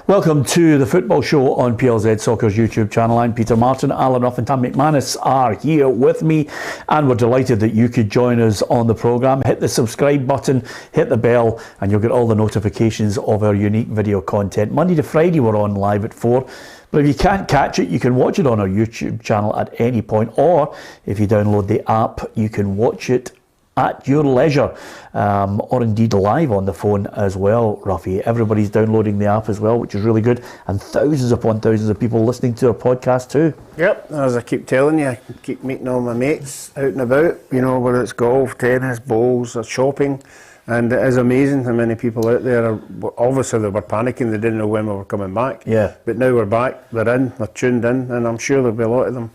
Welcome to the football show on PLZ Soccer's YouTube channel. I'm Peter Martin. Alan Ruff and Tam McManus are here with me, and we're delighted that you could join us on the programme. Hit the subscribe button, hit the bell, and you'll get all the notifications of our unique video content. Monday to Friday we're on live at 4. But if you can't catch it, you can watch it on our YouTube channel at any point, or if you download the app, you can watch it at your leisure, or indeed live on the phone as well, Ruffy. Everybody's downloading the app as well, which is really good, and thousands upon thousands of people listening to our podcast too. Yep, as I keep telling you, I keep meeting all my mates out and about, you know, whether it's golf, tennis, bowls, or shopping, and it is amazing how many people out there are, obviously they were panicking, they didn't know when we were coming back, but now we're back, they're in, they're tuned in, and I'm sure there'll be a lot of them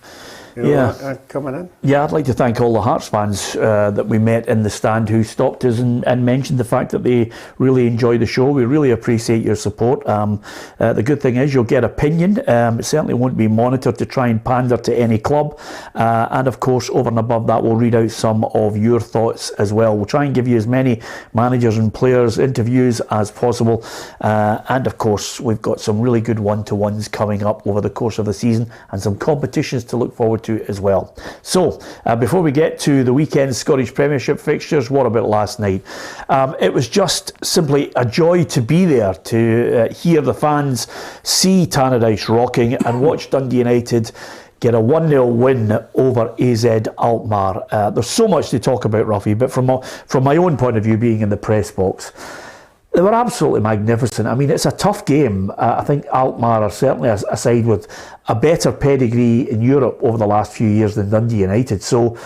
coming in. Yeah, I'd like to thank all the Hearts fans that we met in the stand who stopped us and mentioned the fact that they really enjoy the show. We really appreciate your support. The good thing is you'll get opinion. It certainly won't be monitored to try and pander to any club. And of course, over and above that, we'll read out some of your thoughts as well. We'll try and give you as many managers and players interviews as possible. And of course, we've got some really good one-to-ones coming up over the course of the season and some competitions to look forward to as well. So before we get to the weekend Scottish Premiership fixtures, what about last night? It was just simply a joy to be there, to hear the fans, see Tannadice rocking, and watch Dundee United get a 1-0 win over AZ Alkmaar. There's so much to talk about, Ruffy, but from my own point of view, being in the press box, they were absolutely magnificent. I mean, it's a tough game. I think Alkmaar are certainly a side with a better pedigree in Europe over the last few years than Dundee United. So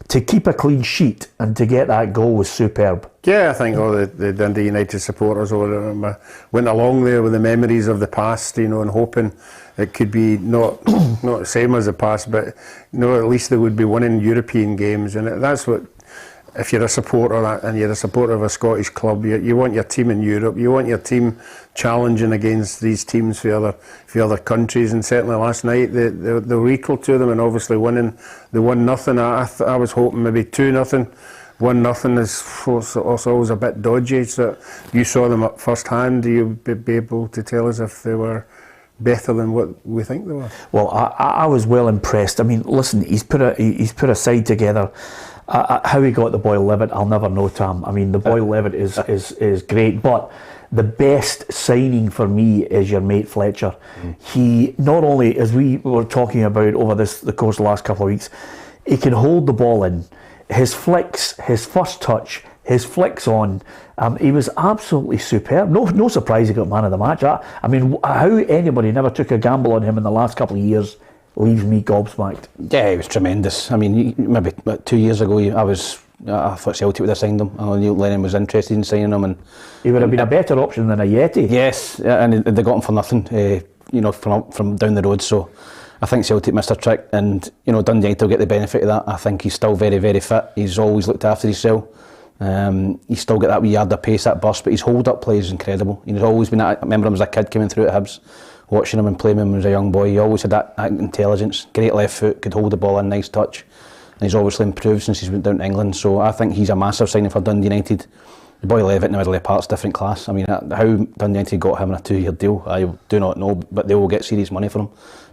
to keep a clean sheet and to get that goal was superb. Yeah, I think all the Dundee United supporters went along there with the memories of the past, you know, and hoping it could be not the same as the past, but you know, at least they would be winning European games, and that's what. If you're a supporter and you're a supporter of a Scottish club, you want your team in Europe, you want your team challenging against these teams for other countries, and certainly last night they were equal to them, and obviously winning the 1-0. I was hoping maybe 2-0. 1-0 is also always a bit dodgy. So you saw them up first hand. Do you be able to tell us if they were better than what we think they were? Well, I was well impressed. I mean, listen, he's put a side together. How he got the boy Levitt, I'll never know, Tam. I mean, the boy Levitt is great, but the best signing for me is your mate Fletcher. He not only, as we were talking about over the course of the last couple of weeks, he can hold the ball in. His flicks, his first touch, his flicks on, he was absolutely superb. No surprise he got man of the match. I mean, how anybody never took a gamble on him in the last couple of years leaves me gobsmacked. Yeah, he was tremendous. I mean, maybe 2 years ago, I thought Celtic would have signed him. I know Neil Lennon was interested in signing him, and he would have been a better option than a Yeti. Yes, and they got him for nothing, you know, from down the road. So I think Celtic missed a trick, and you know, Dundee United will get the benefit of that. I think he's still very, very fit. He's always looked after himself. He's still got that wee yard of pace, that burst, but his hold-up play is incredible. He's always been. I remember him as a kid coming through at Hibs, watching him and playing him as a young boy. He always had that intelligence, great left foot, could hold the ball in, nice touch. And he's obviously improved since he's went down to England, so I think he's a massive signing for Dundee United. The boy Levitt in the middle of the park's different class. I mean, how Dundee United got him on a 2-year deal, I do not know, but they will get serious money for him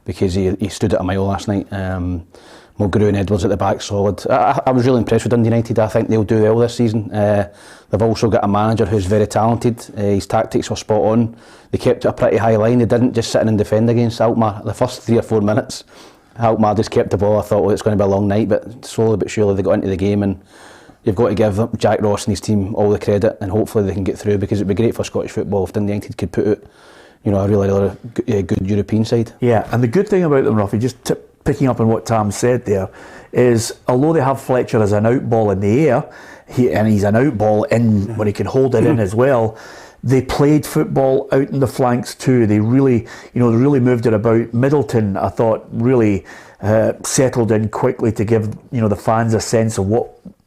because he stood at a mile last night. Mulgrew and Edwards at the back, solid. I was really impressed with Dundee United. I think they'll do well this season. They've also got a manager who's very talented. His tactics were spot on. They kept it a pretty high line. They didn't just sit in and defend against Alkmaar. The first 3 or 4 minutes, Alkmaar just kept the ball. I thought, well, it's going to be a long night, but slowly but surely they got into the game, and you've got to give Jack Ross and his team all the credit, and hopefully they can get through, because it'd be great for Scottish football if Dundee United could put out, you know, a really good European side. Yeah, and the good thing about them, Ruffy, just picking up on what Tam said there, is although they have Fletcher as an out ball in the air, he's an out ball in when he can hold it in as well, they played football out in the flanks too. They really moved it about. Middleton, I thought, really settled in quickly to give the fans a sense of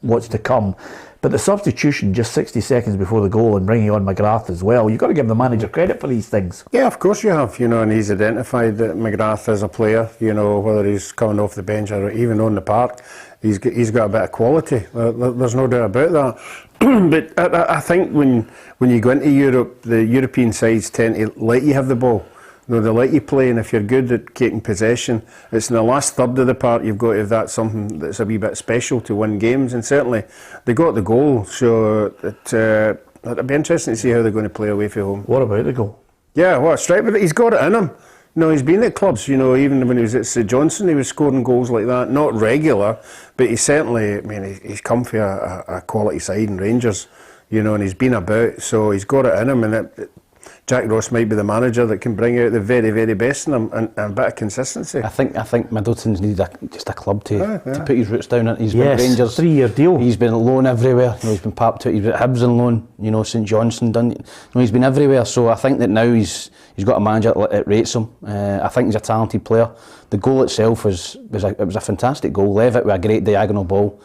what's to come. But the substitution just 60 seconds before the goal and bringing on McGrath as well, you've got to give the manager credit for these things. Yeah, of course you have, and he's identified that McGrath as a player, whether he's coming off the bench or even on the park, he's got a bit of quality. There's no doubt about that. But I think when you go into Europe, the European sides tend to let you have the ball. They let you play, and if you're good at taking possession, it's in the last third of the part you've got to have that something that's a wee bit special to win games, and certainly they got the goal, so it'll be interesting to see how they're going to play away from home. What about the goal? Yeah, what a strike, but he's got it in him. He's been at clubs, even when he was at St Johnstone, he was scoring goals like that, not regular, but he's certainly, he's come for a quality side in Rangers, and he's been about, so he's got it in him, and Jack Ross might be the manager that can bring out the very, very best in him and a bit of consistency. I think Middleton's needed just a club to put his roots down. He's been Rangers, 3-year deal. He's been on loan everywhere. He's been papped out. He's been at Hibs on loan. St Johnstone done. He's been everywhere. So I think that now he's got a manager that rates him. I think he's a talented player. The goal itself was a fantastic goal. Levitt with a great diagonal ball.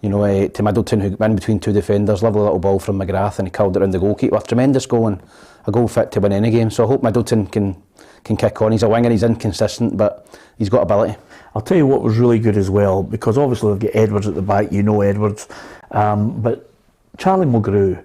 To Middleton, who went between two defenders. Lovely little ball from McGrath, and he curled it around the goalkeeper. A tremendous goal, and a goal fit to win any game. So I hope Middleton can kick on. He's a winger, he's inconsistent, but he's got ability. I'll tell you what was really good as well, because obviously they've got Edwards at the back, Edwards, but Charlie Mulgrew,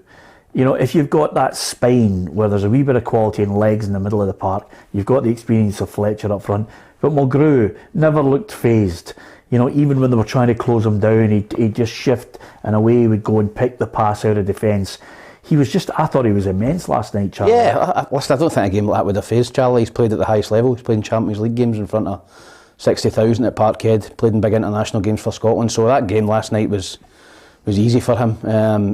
if you've got that spine where there's a wee bit of quality and legs in the middle of the park, you've got the experience of Fletcher up front, but Mulgrew never looked phased. Even when they were trying to close him down, he'd just shift and away he would go and pick the pass out of defence. I thought he was immense last night, Charlie. Yeah, I don't think a game like that would have phased Charlie. He's played at the highest level. He's played in Champions League games in front of 60,000 at Parkhead, played in big international games for Scotland. So that game last night was easy for him.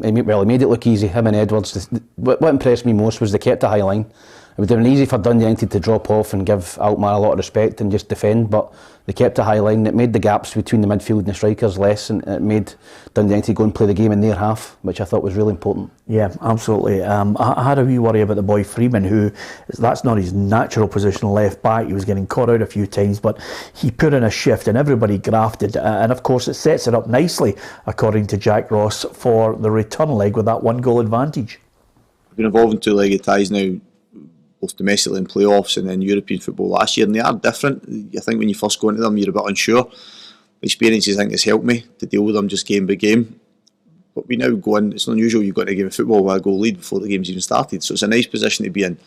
He made it look easy, him and Edwards. What impressed me most was they kept a high line. It would have been easy for Dundee United to drop off and give Alkmaar a lot of respect and just defend, but they kept a high line. It made the gaps between the midfield and the strikers less, and it made Dundee United go and play the game in their half, which I thought was really important. Yeah, absolutely. I had a wee worry about the boy Freeman, that's not his natural position, left back. He was getting caught out a few times, but he put in a shift and everybody grafted, and of course it sets it up nicely, according to Jack Ross, for the return leg with that 1-goal advantage. We've been involved in two-legged ties now, both domestically in playoffs and then European football last year, and they are different. I think when you first go into them you're a bit unsure. The experiences I think has helped me to deal with them just game by game, but we now go in, it's not unusual you go into a game of football with a goal lead before the game's even started, so it's a nice position to be in,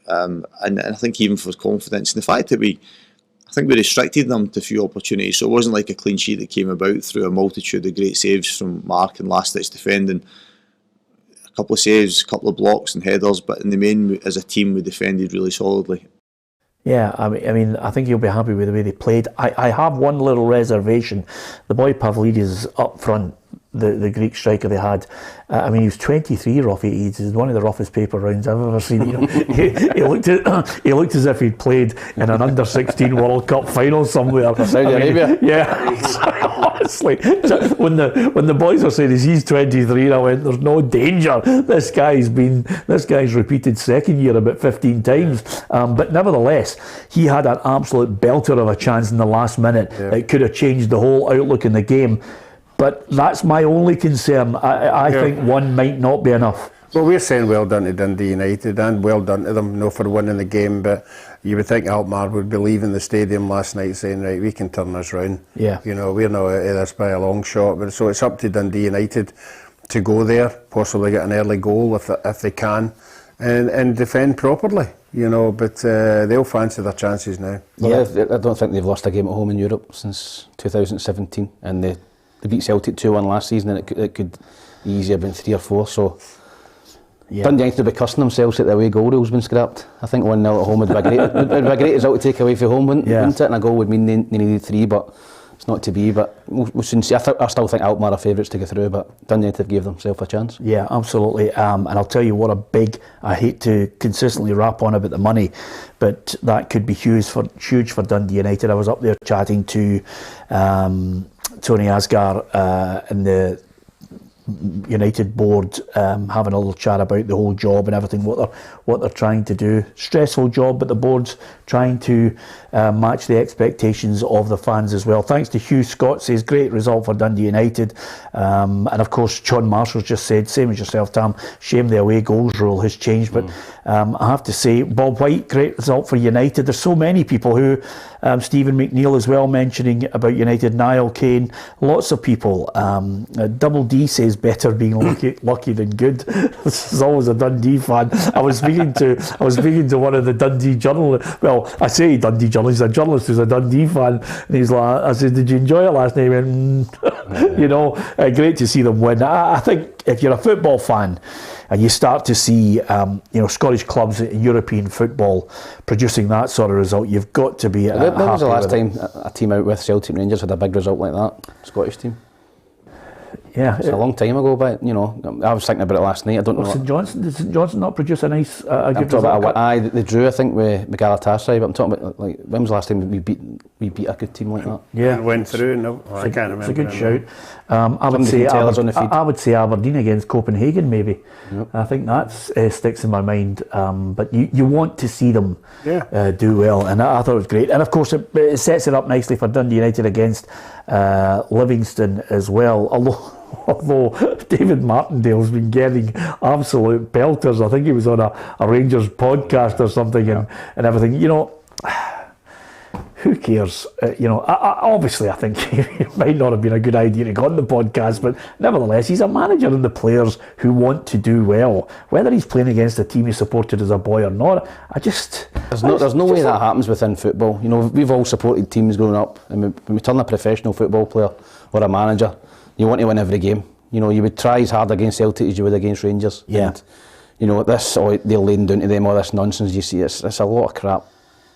and I think even for confidence and the fact that I think we restricted them to a few opportunities, so it wasn't like a clean sheet that came about through a multitude of great saves from Mark and last ditch defending. A couple of saves, a couple of blocks and headers, but in the main, as a team, we defended really solidly. Yeah, I think you'll be happy with the way they played. I have one little reservation. The boy Pavlidis up front, the Greek striker they had, he was 23, Roffy. He's one of the roughest paper rounds I've ever seen. He looked as if he'd played in an under-16 World Cup final somewhere. Saudi Arabia. Yeah, honestly. When the boys were saying he's 23, I went, there's no danger. This guy's repeated second year about 15 times. But nevertheless, he had an absolute belter of a chance in the last minute. Yeah. It could have changed the whole outlook in the game. But that's my only concern. I think one might not be enough. Well, we're saying well done to Dundee United and well done to them, for winning the game. But you would think Alkmaar would be leaving the stadium last night saying, right, we can turn this round. Yeah. We're not out of this by a long shot. But so it's up to Dundee United to go there, possibly get an early goal if they can, and defend properly. But they'll fancy their chances now. Yeah, I don't think they've lost a game at home in Europe since 2017, and they beat Celtic 2-1 last season, and it could easily have been 3 or 4. So Dundee United will be cursing themselves that the away goal rule's been scrapped. I think 1-0 at home would be a great, it would be a great result to take away from home, wouldn't it? And a goal would mean they needed 3, but it's not to be. But we'll soon see. I still think Alkmaar are favourites to go through, but Dundee United gave themselves a chance. Yeah, absolutely. And I'll tell you what I hate to consistently rap on about the money, but that could be huge for Dundee United. I was up there chatting to Tony Asgar in the United board having a little chat about the whole job and everything, what they're trying to do. Stressful job, but the board's trying to match the expectations of the fans as well. Thanks to Hugh Scott, says great result for Dundee United. And of course, John Marshall's just said, same as yourself, Tam, shame the away goals rule has changed. But I have to say, Bob White, great result for United. There's so many people who, Stephen McNeil as well mentioning about United, Niall Kane, lots of people. Double D says better being lucky than good. This is always a Dundee fan. I was speaking to one of the Dundee journalists. Well, I say Dundee journalist, a journalist who's a Dundee fan, and he's like, I said, did you enjoy it last night? He went, great to see them win. I think if you're a football fan and you start to see Scottish clubs in European football producing that sort of result, you've got to be When was the last time a team out with Celtic Rangers had a big result like that? Scottish team? Yeah, it's a long time ago, but I was thinking about it last night. I don't know. St Johnstone, did St Johnstone not produce a nice good result? They drew, I think, with Galatasaray. But I'm talking about when was the last time we beat a good team like that? Yeah, went through. No, I can't remember. It's a good shout. I would say Aberdeen against Copenhagen, maybe. Yep. I think that sticks in my mind. But you want to see them do well, and I thought it was great. And of course, it sets it up nicely for Dundee United against Livingston as well. Although David Martindale's been getting absolute pelters. I think he was on a Rangers podcast or something, and everything. Who cares? Obviously, I think it might not have been a good idea to go on the podcast, but nevertheless, he's a manager, and the players who want to do well, whether he's playing against a team he supported as a boy or not, there's no way that happens within football. We've all supported teams growing up, and when we turn a professional football player or a manager, you want to win every game. You would try as hard against Celtic as you would against Rangers. Yeah. And, they're laying down to them all this nonsense you see. It's a lot of crap.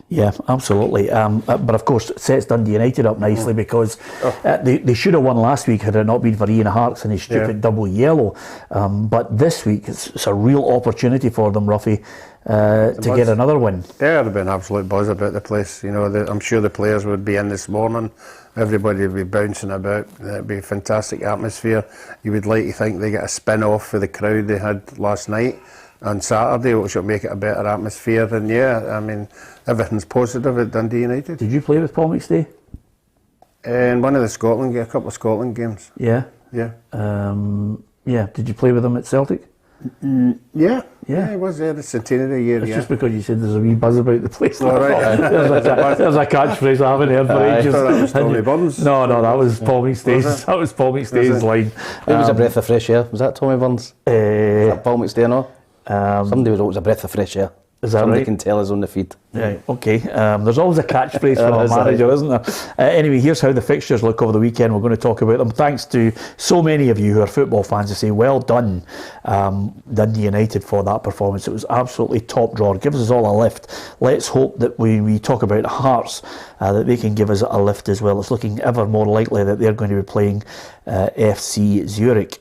Yeah, absolutely. But of course, it sets Dundee United up nicely because they should have won last week had it not been for Ian Harkes and his stupid double yellow. But this week, it's a real opportunity for them, Ruffy, to get another win. Yeah, there'd be an absolute buzz about the place. I'm sure the players would be in this morning. Everybody would be bouncing about. It'd be a fantastic atmosphere. You would like to think they get a spin-off for the crowd they had last night on Saturday, which will make it a better atmosphere. And everything's positive at Dundee United. Did you play with Paul McStay? In one of a couple of Scotland games. Yeah? Yeah. Did you play with him at Celtic? Yeah, it was there the centenary year. It's just because you said there's a wee buzz about the place. All right. There's a catchphrase I haven't heard for ages. I thought that was Tommy Burns. No, that was Paul McStay's. That was Paul McStay's line. It was a breath of fresh air. Was that Tommy Burns? Was that Paul McStay or not? Somebody wrote it was a breath of fresh air. Is that Somebody right? can tell us on the feed. Right, okay. There's always a catchphrase for a manager, isn't there? Anyway, here's how the fixtures look over the weekend. We're going to talk about them. Thanks to so many of you who are football fans to say, well done, Dundee United, for that performance. It was absolutely top drawer. It gives us all a lift. Let's hope that when we talk about Hearts, that they can give us a lift as well. It's looking ever more likely that they're going to be playing FC Zurich.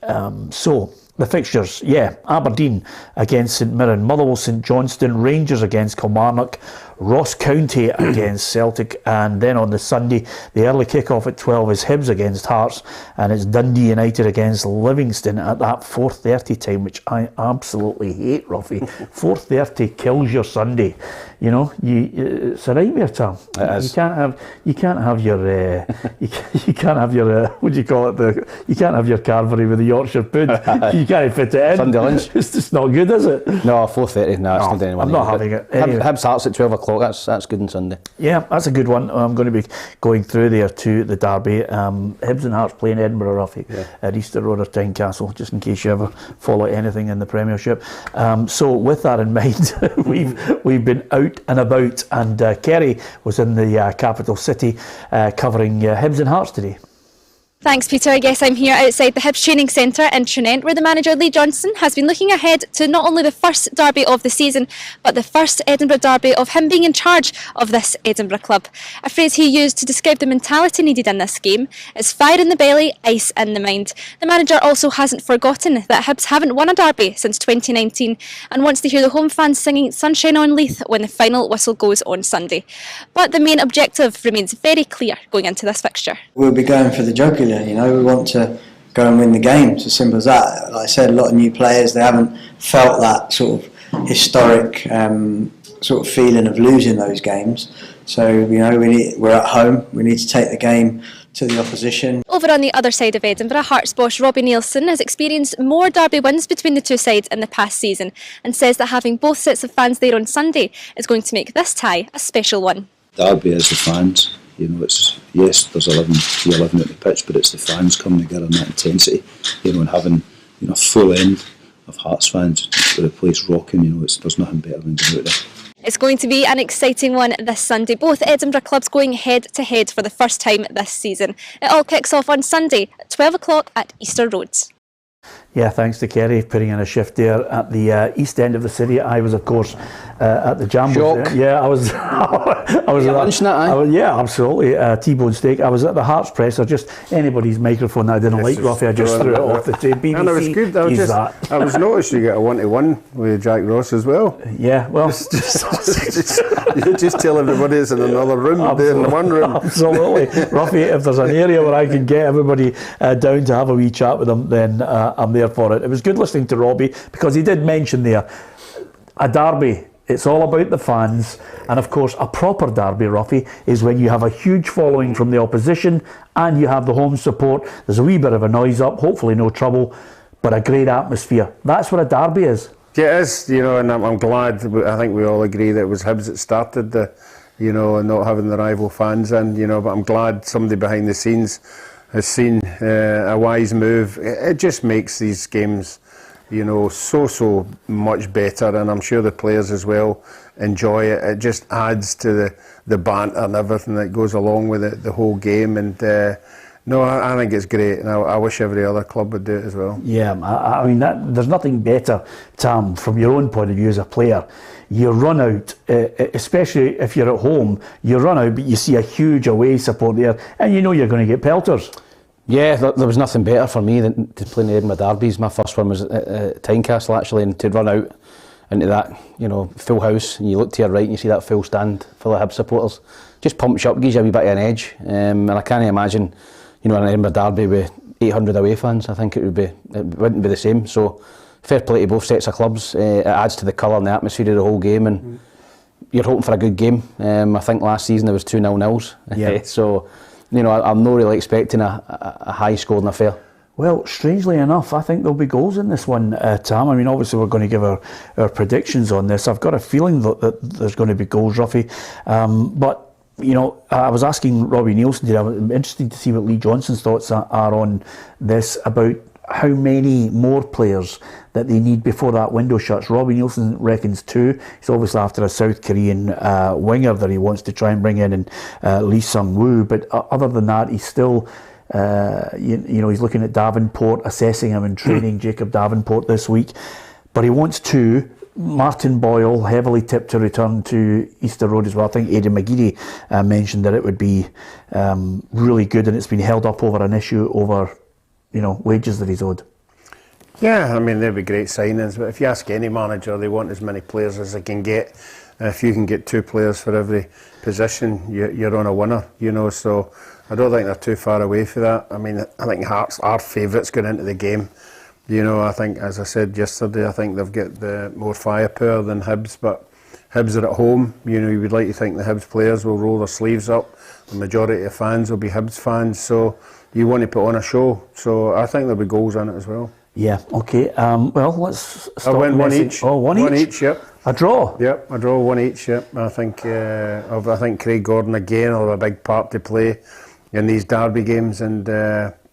The fixtures, Aberdeen against St Mirren, Motherwell St Johnstone, Rangers against Kilmarnock, Ross County against Celtic, and then on the Sunday, the early kick-off at 12 is Hibs against Hearts, and it's Dundee United against Livingston at that 4:30 time, which I absolutely hate, Ruffy. 4:30 kills your Sunday. It's a nightmare, Tom. You can't have your what do you call it? You can't have your Carvery with the Yorkshire pudding. You can't fit it in. Sunday lunch. It's just not good, is it? No, 4:30. No, it's not anyone. I'm not having it. Anyway. Hibs Hearts at 12 o'clock. That's good on Sunday. Yeah, that's a good one. I'm going to be going through there to the derby. Hibs and Hearts playing Edinburgh, Ruffy, at Easter Road or Tynecastle, just in case you ever follow anything in the Premiership. So with that in mind, we've been out and about, and Kerry was in the capital city covering Hibs and Hearts today. Thanks, Peter. I guess I'm here outside the Hibs Training Centre in Tranent, where the manager Lee Johnson has been looking ahead to not only the first derby of the season, but the first Edinburgh derby of him being in charge of this Edinburgh club. A phrase he used to describe the mentality needed in this game is fire in the belly, ice in the mind. The manager also hasn't forgotten that Hibs haven't won a derby since 2019 and wants to hear the home fans singing Sunshine on Leith when the final whistle goes on Sunday. But the main objective remains very clear going into this fixture. We'll be going for the jugular, we want to go and win the game. It's as simple as that. Like I said, a lot of new players, they haven't felt that sort of historic sort of feeling of losing those games. So, you know, we're at home, we need to take the game to the opposition. Over on the other side of Edinburgh, Hearts boss Robbie Neilson has experienced more derby wins between the two sides in the past season and says that having both sets of fans there on Sunday is going to make this tie a special one. Derby is the fans. You know, it's, yes, there's 11 at the pitch, but it's the fans coming together in that intensity. You know, and having, you know, a full end of Hearts fans with the place rocking. You know, there's nothing better than being out there. It's going to be an exciting one this Sunday. Both Edinburgh clubs going head to head for the first time this season. It all kicks off on Sunday at 12 o'clock at Easter Road. Yeah, thanks to Kerry putting in a shift there at the east end of the city. I was, of course, at the Jambo. Yeah, I was. I was at lunch that, yeah, absolutely. T-bone steak. I was at the Hearts presser. Just anybody's microphone that I didn't like, Ruffy, I just threw it off the tape. BBC. And it was good. I was noticed you get a 1-to-1 with Jack Ross as well. Yeah, well, just tell everybody it's in another room. They're in one room. Absolutely, Ruffy. If there's an area where I can get everybody down to have a wee chat with them, then I'm there for it. It was good listening to Robbie because he did mention there a derby. It's all about the fans, and of course a proper derby, Ruffy, is when you have a huge following from the opposition and you have the home support. There's a wee bit of a noise up, hopefully no trouble, but a great atmosphere. That's what a derby is. Yeah, it is, you know, and I'm glad. I think we all agree that it was Hibs that started the, you know, and not having the rival fans in, you know, but I'm glad somebody behind the scenes has seen a wise move. It just makes these games, you know, so much better, and I'm sure the players as well enjoy it. It just adds to the banter and everything that goes along with it, the whole game. And no, I think it's great, and I wish every other club would do it as well. Yeah, I mean, there's nothing better, Tam, from your own point of view as a player. You run out, especially if you're at home, you run out, but you see a huge away support there, and you know you're going to get pelters. Yeah, there was nothing better for me than to play in the Edinburgh derbies. My first one was at Tynecastle, actually, and to run out into that, you know, full house, and you look to your right and you see that full stand full of Hibs supporters, just pumps you up, gives you a wee bit of an edge. And I can't imagine, you know, an Edinburgh derby with 800 away fans. I think it wouldn't be the same. So fair play to both sets of clubs. It adds to the colour and the atmosphere of the whole game, and you're hoping for a good game. I think last season there was 2 0-0s. Yeah. So, you know, I'm not really expecting a high-scoring affair. Well, strangely enough, I think there'll be goals in this one, Tam. I mean, obviously we're going to give our predictions on this. I've got a feeling that there's going to be goals, Ruffy. But, you know, I was asking Robbie Neilson today, I'm interested to see what Lee Johnson's thoughts are on this, about how many more players that they need before that window shuts. Robbie Neilson reckons 2. He's obviously after a South Korean winger that he wants to try and bring in Lee Sung-woo. But other than that, he's still, you know, he's looking at Davenport, assessing him in training, Jacob Davenport this week. But he wants 2. Martin Boyle, heavily tipped to return to Easter Road as well. I think Aidan McGeady mentioned that it would be really good, and it's been held up over an issue over, you know, wages that he's owed. Yeah, I mean, they'd be great signings, but if you ask any manager, they want as many players as they can get. If you can get 2 players for every position, you're on a winner, you know, so I don't think they're too far away for that. I mean, I think Hearts are favourites going into the game. You know, I think, as I said yesterday, I think they've got the more firepower than Hibs, but Hibs are at home. You know, you would like to think the Hibs players will roll their sleeves up. The majority of fans will be Hibs fans, so you want to put on a show. So I think there'll be goals in it as well. Yeah, okay. Well, let's start. I win 1 each. Oh, one each, yep. A draw? Yep, a draw, 1 each, yep. I think Craig Gordon again will have a big part to play in these derby games, and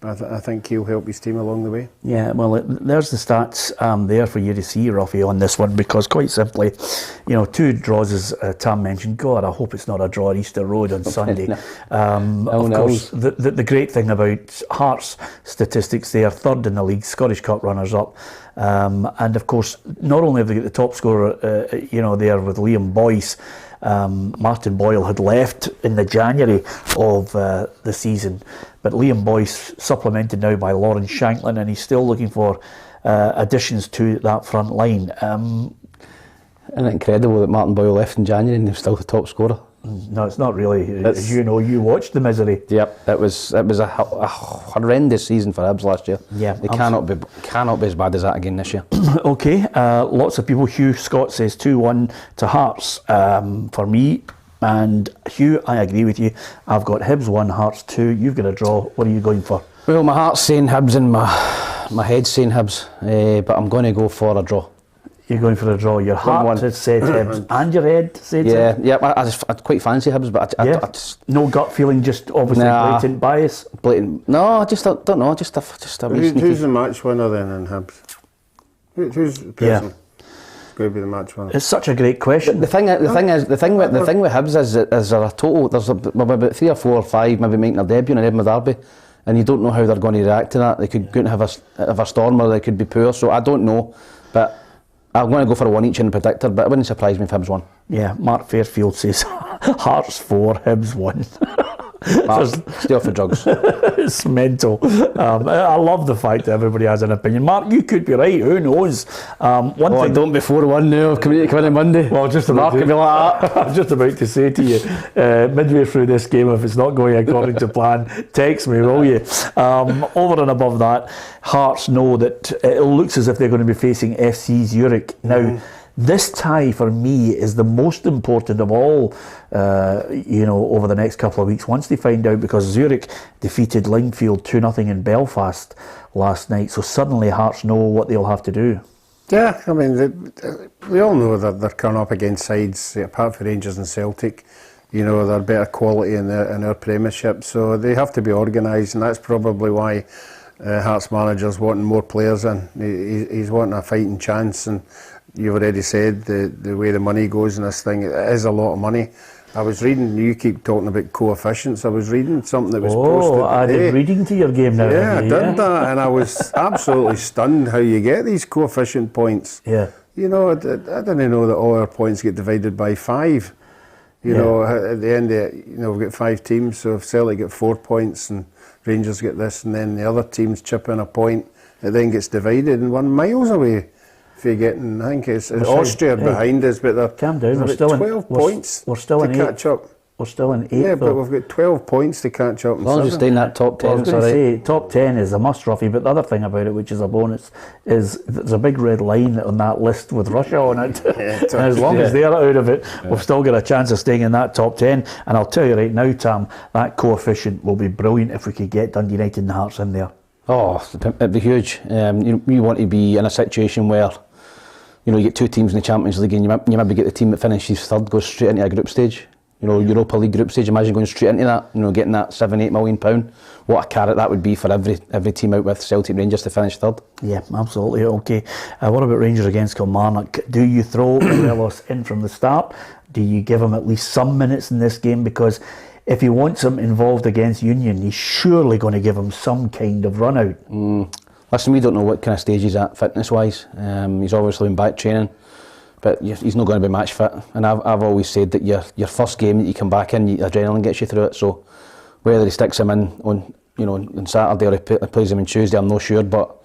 I think he'll help his team along the way. Yeah, well, there's the stats there for you to see, Ruffy, on this one, because quite simply, you know, 2 draws, as Tam mentioned. God, I hope it's not a draw at Easter Road on Sunday. Of course, the great thing about Hearts' statistics, they are 3rd in the league, Scottish Cup runners-up. And of course, not only have they got the top scorer, you know, there with Liam Boyce, Martin Boyle had left in the January of the season, but Liam Boyce supplemented now by Lawrence Shanklin, and he's still looking for additions to that front line. Isn't it incredible that Martin Boyle left in January and he's still the top scorer? No, it's not really. As you know, you watched the misery. Yep, it was a horrendous season for Hibs last year. Yeah, they cannot be as bad as that again this year. Okay, lots of people. Hugh Scott says 2-1 to Hearts. For me, and Hugh, I agree with you. I've got Hibs 1, Hearts 2. You've got a draw. What are you going for? Well, my heart's saying Hibs and my head's saying Hibs, but I'm going to go for a draw. You're going for a draw. Your heart has said Hibs, and your head said Hibs. Yeah. I'd quite fancy Hibs, but I just no gut feeling. Just obviously blatant bias. Blatant. No, I just don't know. Just a wee sneaky. Who's the match winner then in Hibs? Who's the person going to be the match winner? It's such a great question. The thing with Hibs is there a total. There's about 3 or 4 or 5 maybe making their debut in an Edinburgh derby, and you don't know how they're going to react to that. They could go and have a storm, or they could be poor. So I don't know, but I'm going to go for a 1 each in the predictor, but it wouldn't surprise me if Hibs won. Yeah, Mark Fairfield says Hearts 4, Hibs 1. Stay off the drugs. It's mental. I love the fact that everybody has an opinion. Mark, you could be right. Who knows? One thing. Don't be 4-1 now. Come in on Monday. Well, just Mark could be like that. I was just about to say to you, midway through this game, if it's not going according to plan, text me, will you? Over and above that, Hearts know that it looks as if they're going to be facing FC Zurich now. This tie for me is the most important of all, over the next couple of weeks once they find out, because Zurich defeated Lingfield 2-0 in Belfast last night, so suddenly Hearts know what they'll have to do. Yeah, I mean, we all know that they're coming up against sides, apart from Rangers and Celtic, they're better quality in their Premiership, so they have to be organised, and that's probably why Hearts manager's wanting more players in. He's wanting a fighting chance, and you've already said the way the money goes in this thing, it is a lot of money. I was reading, you keep talking about coefficients, I was reading something that was posted today. Added reading to your game now. Yeah, I did that, and I was absolutely stunned how you get these coefficient points. Yeah. I didn't know that all our points get divided by 5. At the end, we've got 5 teams, so if Celtic get 4 points and Rangers get this, and then the other teams chip in a point, it then gets divided, and 1 miles away. Getting, I think it's Austria behind us, but they're calm down. We're still 12 points. We're still to catch up. We're still in 8th. Yeah, but we've got 12 points to catch up. As long as you stay in that top 10. I was going to say top 10 is a must, Ruffy. But the other thing about it, which is a bonus, is there's a big red line on that list with Russia on it. And as long as they're out of it, we've still got a chance of staying in that top 10. And I'll tell you right now, Tam, that coefficient will be brilliant if we could get Dundee United and Hearts in there. Oh, it'd be huge. You want to be in a situation where you get 2 teams in the Champions League, and you maybe get the team that finishes third goes straight into a group stage. Europa League group stage. Imagine going straight into that. Getting that £7-8 million. What a carrot that would be for every team out with Celtic, Rangers to finish third. Yeah, absolutely. Okay. What about Rangers against Kilmarnock? Do you throw Morelos in from the start? Do you give him at least some minutes in this game? Because if he wants him involved against Union, he's surely going to give him some kind of run out. Listen, we don't know what kind of stage he's at fitness-wise. He's obviously in back training, but he's not going to be match fit. And I've always said that your first game that you come back in, adrenaline gets you through it. So whether he sticks him in on Saturday or he plays him on Tuesday, I'm not sure. But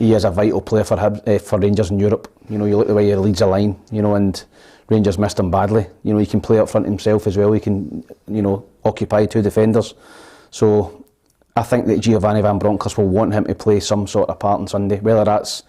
he is a vital player for Rangers in Europe. You look at the way he leads a line, and Rangers missed him badly. He can play up front himself as well. He can, occupy 2 defenders. So I think that Giovanni Van Bronckhorst will want him to play some sort of part on Sunday, whether that's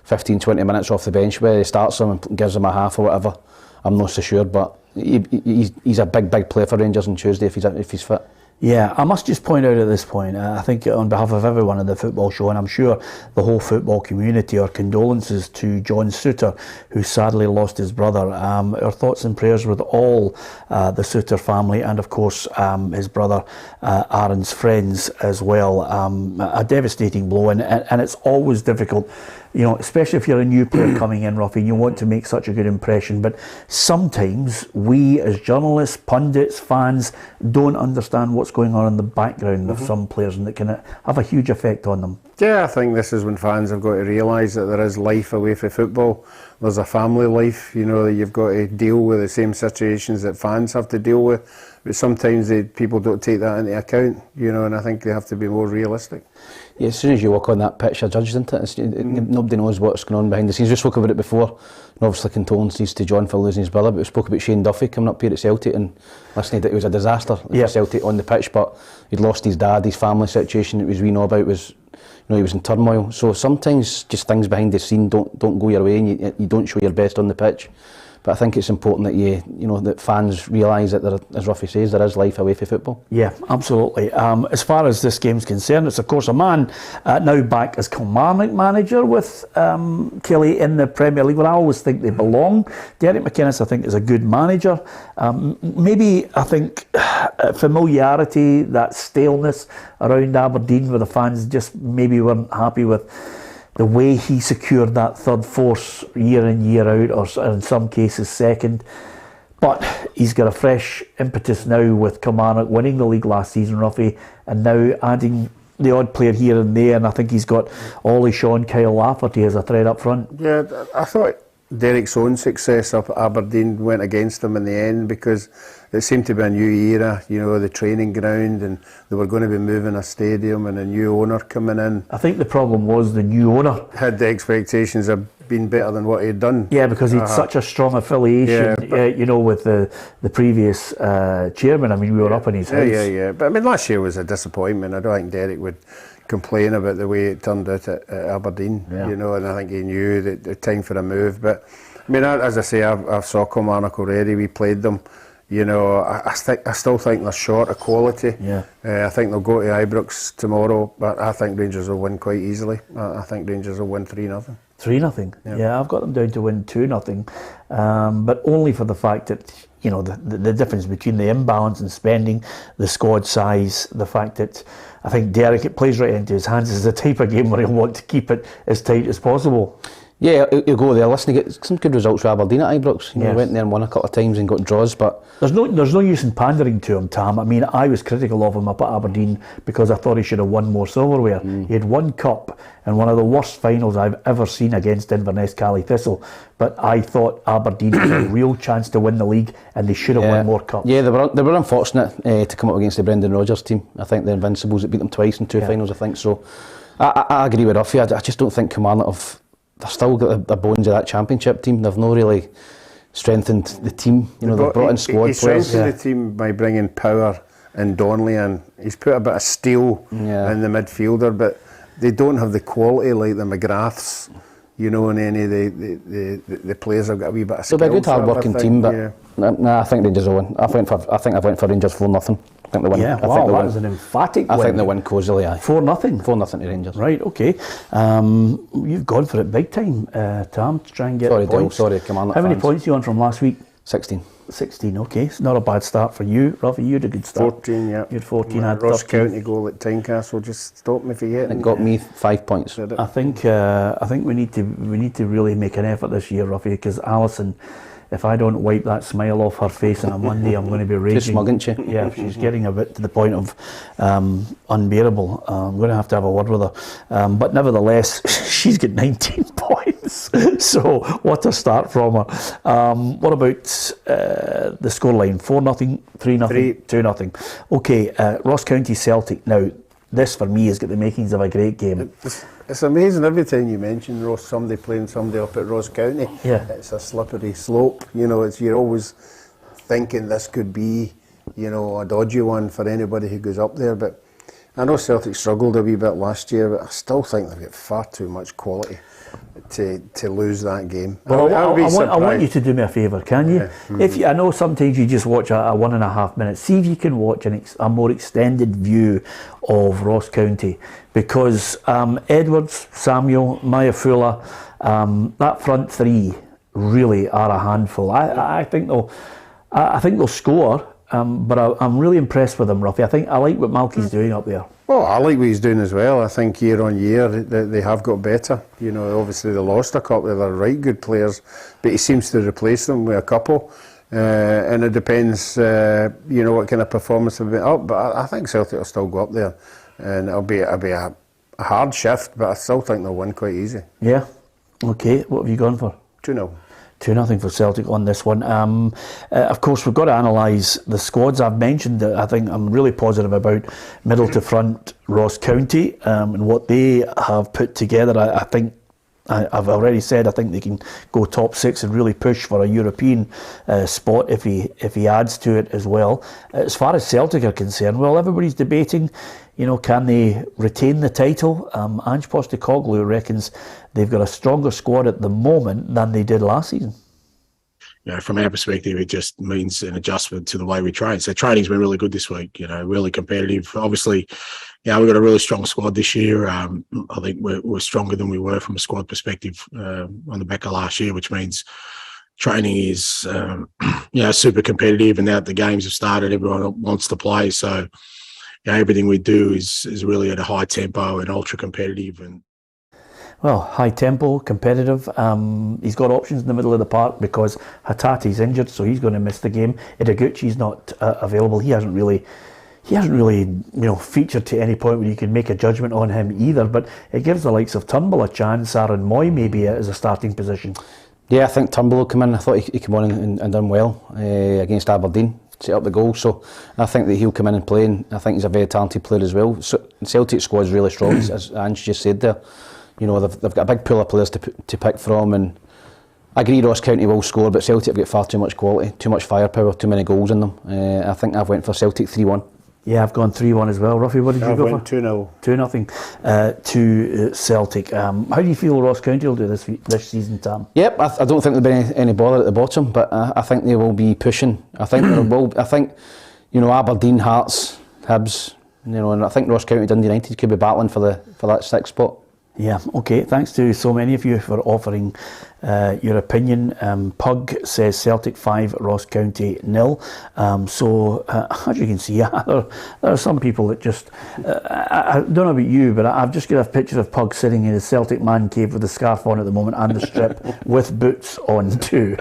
15-20 minutes off the bench, whether he starts him and gives him a half or whatever. I'm not so sure, but he's a big player for Rangers on Tuesday if he's fit. Yeah, I must just point out at this point, I think on behalf of everyone in the football show, and I'm sure the whole football community, our condolences to John Suter, who sadly lost his brother. Our thoughts and prayers with all the Suter family, and of course his brother Aaron's friends as well. A devastating blow, and it's always difficult, especially if you're a new player coming in, Ruffy, and you want to make such a good impression. But sometimes we as journalists, pundits, fans don't understand what's going on in the background of some players, and it can have a huge effect on them. Yeah, I think this is when fans have got to realise that there is life away from football. There's a family life, that you've got to deal with the same situations that fans have to deal with. But sometimes people don't take that into account, you know, and I think they have to be more realistic. Yeah, as soon as you walk on that pitch, you're judged, isn't it? Nobody knows what's going on behind the scenes. We spoke about it before, and obviously condolences to John for losing his brother, but we spoke about Shane Duffy coming up here at Celtic, and listening, it was a disaster for Celtic on the pitch, but he'd lost his dad, his family situation, we know about, was, you know, he was in turmoil. So sometimes just things behind the scene don't go your way, and you don't show your best on the pitch. But I think it's important that you know that fans realise that there, as Ruffy says, there is life away from football. Yeah, absolutely. As far as this game's concerned, it's of course a man now back as Kilmarnock manager with Kelly in the Premier League, where I always think they belong. Derek McInnes, I think, is a good manager. Maybe I think familiarity, that staleness around Aberdeen, where the fans just maybe weren't happy with the way he secured that third force year in, year out, or in some cases second. But he's got a fresh impetus now with Kilmarnock winning the league last season, Ruffy, and now adding the odd player here and there, and I think he's got Ollie Shawn, Kyle Lafferty as a threat up front. Yeah, I thought Derek's own success up at Aberdeen went against him in the end, because it seemed to be a new era, you know, the training ground, and they were going to be moving a stadium and a new owner coming in. I think the problem was the new owner Had the expectations have been better than what he'd done. Yeah, because he'd such a strong affiliation, you know, with the previous chairman. I mean, we were up in his house. Yeah. But I mean, last year was a disappointment. I don't think Derek would complain about the way it turned out at Aberdeen, you know, and I think he knew that the time for a move. But I mean, as I say, I've saw Kilmarnock already. We played them. You know, I still think they're short of quality. Yeah. I think they'll go to Ibrox tomorrow, but I think Rangers will win quite easily. I think Rangers will win 3-0. 3-0. Yeah, I've got them down to win 2-0, but only for the fact that, you know, the difference between the imbalance in spending, the squad size, the fact that I think Derek, it plays right into his hands. It's the type of game where he'll want to keep it as tight as possible. Yeah, he'll go there. Listen, to get some good results for Aberdeen at Ibrox. You know, went there and won a couple of times and got draws, but there's no use in pandering to him, Tam. I mean, I was critical of him up at Aberdeen because I thought he should have won more silverware. He had one cup and one of the worst finals I've ever seen against Inverness Cally Thistle. But I thought Aberdeen had a real chance to win the league, and they should have won more cups. Yeah, they were unfortunate to come up against the Brendan Rodgers team. I think the Invincibles that beat them twice in two finals. I think so. I agree with Ruffy. I just don't think Kilmarnock they've still got the bones of that championship team. They've not really strengthened the team. You know, they've brought in squad he players. strengthened the team by bringing power and Donnelly in. He's put a bit of steel in the midfielder, but they don't have the quality like the McGraths, you know, and any of the players have got a wee bit of skill. They'll be a good hard-working team, but I think Rangers will win. I think I went for Rangers 4-0. I think they win. Yeah, that was an emphatic win. I think they win cosily. 4-0. 4-0 to Rangers. Right, okay. You've gone for it big time, Tam, to try and get points. Sorry, Kilmarnock How many fans. points are you on from last week? 16. 16, okay. It's not a bad start for you. Ruffy, you had a good start. 14, yeah. You had 14, I had Ross 13. County goal at Tynecastle just stopped me forgetting. It got me 5 points. I think we need to really make an effort this year, Ruffy, because Alison, if I don't wipe that smile off her face on a Monday, I'm going to be raging. Too smug, isn't she? Yeah, she's getting a bit to the point of unbearable. I'm going to have a word with her. But nevertheless, she's got 19 points. So what a start from her. What about the scoreline? 4-0, 3-0, 2-0. Okay, Ross County Celtic. Now, this for me has got the makings of a great game. It's amazing every time you mention Ross, somebody playing somebody up at Ross County. Yeah. It's a slippery slope. You know, you're always thinking this could be, you know, a dodgy one for anybody who goes up there. But I know Celtic struggled a wee bit last year, but I still think they've got far too much quality to lose that game. Well, I want you to do me a favour, can you? Yeah. If you, I know sometimes you just watch a 1.5 minutes. See if you can watch a more extended view of Ross County, because Edwards, Samuel, Mayafula, that front three really are a handful. I think they'll score. But I'm really impressed with them, Ruffy. I like what Malky's doing up there. Well, I like what he's doing as well. I think year on year they have got better. You know, obviously they lost a couple of their right good players, but he seems to replace them with a couple. And it depends, you know, what kind of performance they've been up. But I think Celtic will still go up there, and it'll be a hard shift. But I still think they'll win quite easy. Yeah. Okay. What have you gone for? 2-0. 2-0 for Celtic on this one. Of course, we've got to analyse the squads. I've mentioned that I think I'm really positive about middle to front Ross County and what they have put together. I think I've already said I think they can go top 6 and really push for a European spot if he adds to it as well. As far as Celtic are concerned, well, everybody's debating, can they retain the title? Ange Postecoglou reckons they've got a stronger squad at the moment than they did last season. From our perspective, it just means an adjustment to the way we train. So training's been really good this week, really competitive. Obviously, we've got a really strong squad this year. I think we're stronger than we were from a squad perspective on the back of last year, which means training is super competitive, and now that the games have started, everyone wants to play. So everything we do is really at a high tempo and ultra competitive. And well, high tempo, competitive. He's got options in the middle of the park because Hatate's injured, so he's going to miss the game. Ideguchi's not available. He hasn't really, featured to any point where you can make a judgment on him either. But it gives the likes of Turnbull a chance. Aaron Moy maybe as a starting position. Yeah, I think Turnbull will come in. I thought he came on and done well against Aberdeen, set up the goal. So I think that he'll come in and play. And I think he's a very talented player as well. So Celtic's squad's really strong, as Ange just said there. They've got a big pool of players to pick from, and I agree Ross County will score, but Celtic have got far too much quality, too much firepower, too many goals in them. I think I've went for Celtic 3-1. Yeah, I've gone 3-1 as well. Ruffy, what did you go for? 2-0. 2-0 to Celtic. How do you feel Ross County will do this season, Tam? Yep, I don't think there'll be any bother at the bottom, but I think they will be pushing. I think Aberdeen, Hearts, Hibs, and I think Ross County, Dundee United could be battling for that 6th spot. Yeah, okay. Thanks to so many of you for offering your opinion. Pug says Celtic 5, Ross County 0. So, as you can see, there are some people that just... I don't know about you, but I've just got a picture of Pug sitting in his Celtic man cave with the scarf on at the moment and the strip with boots on too.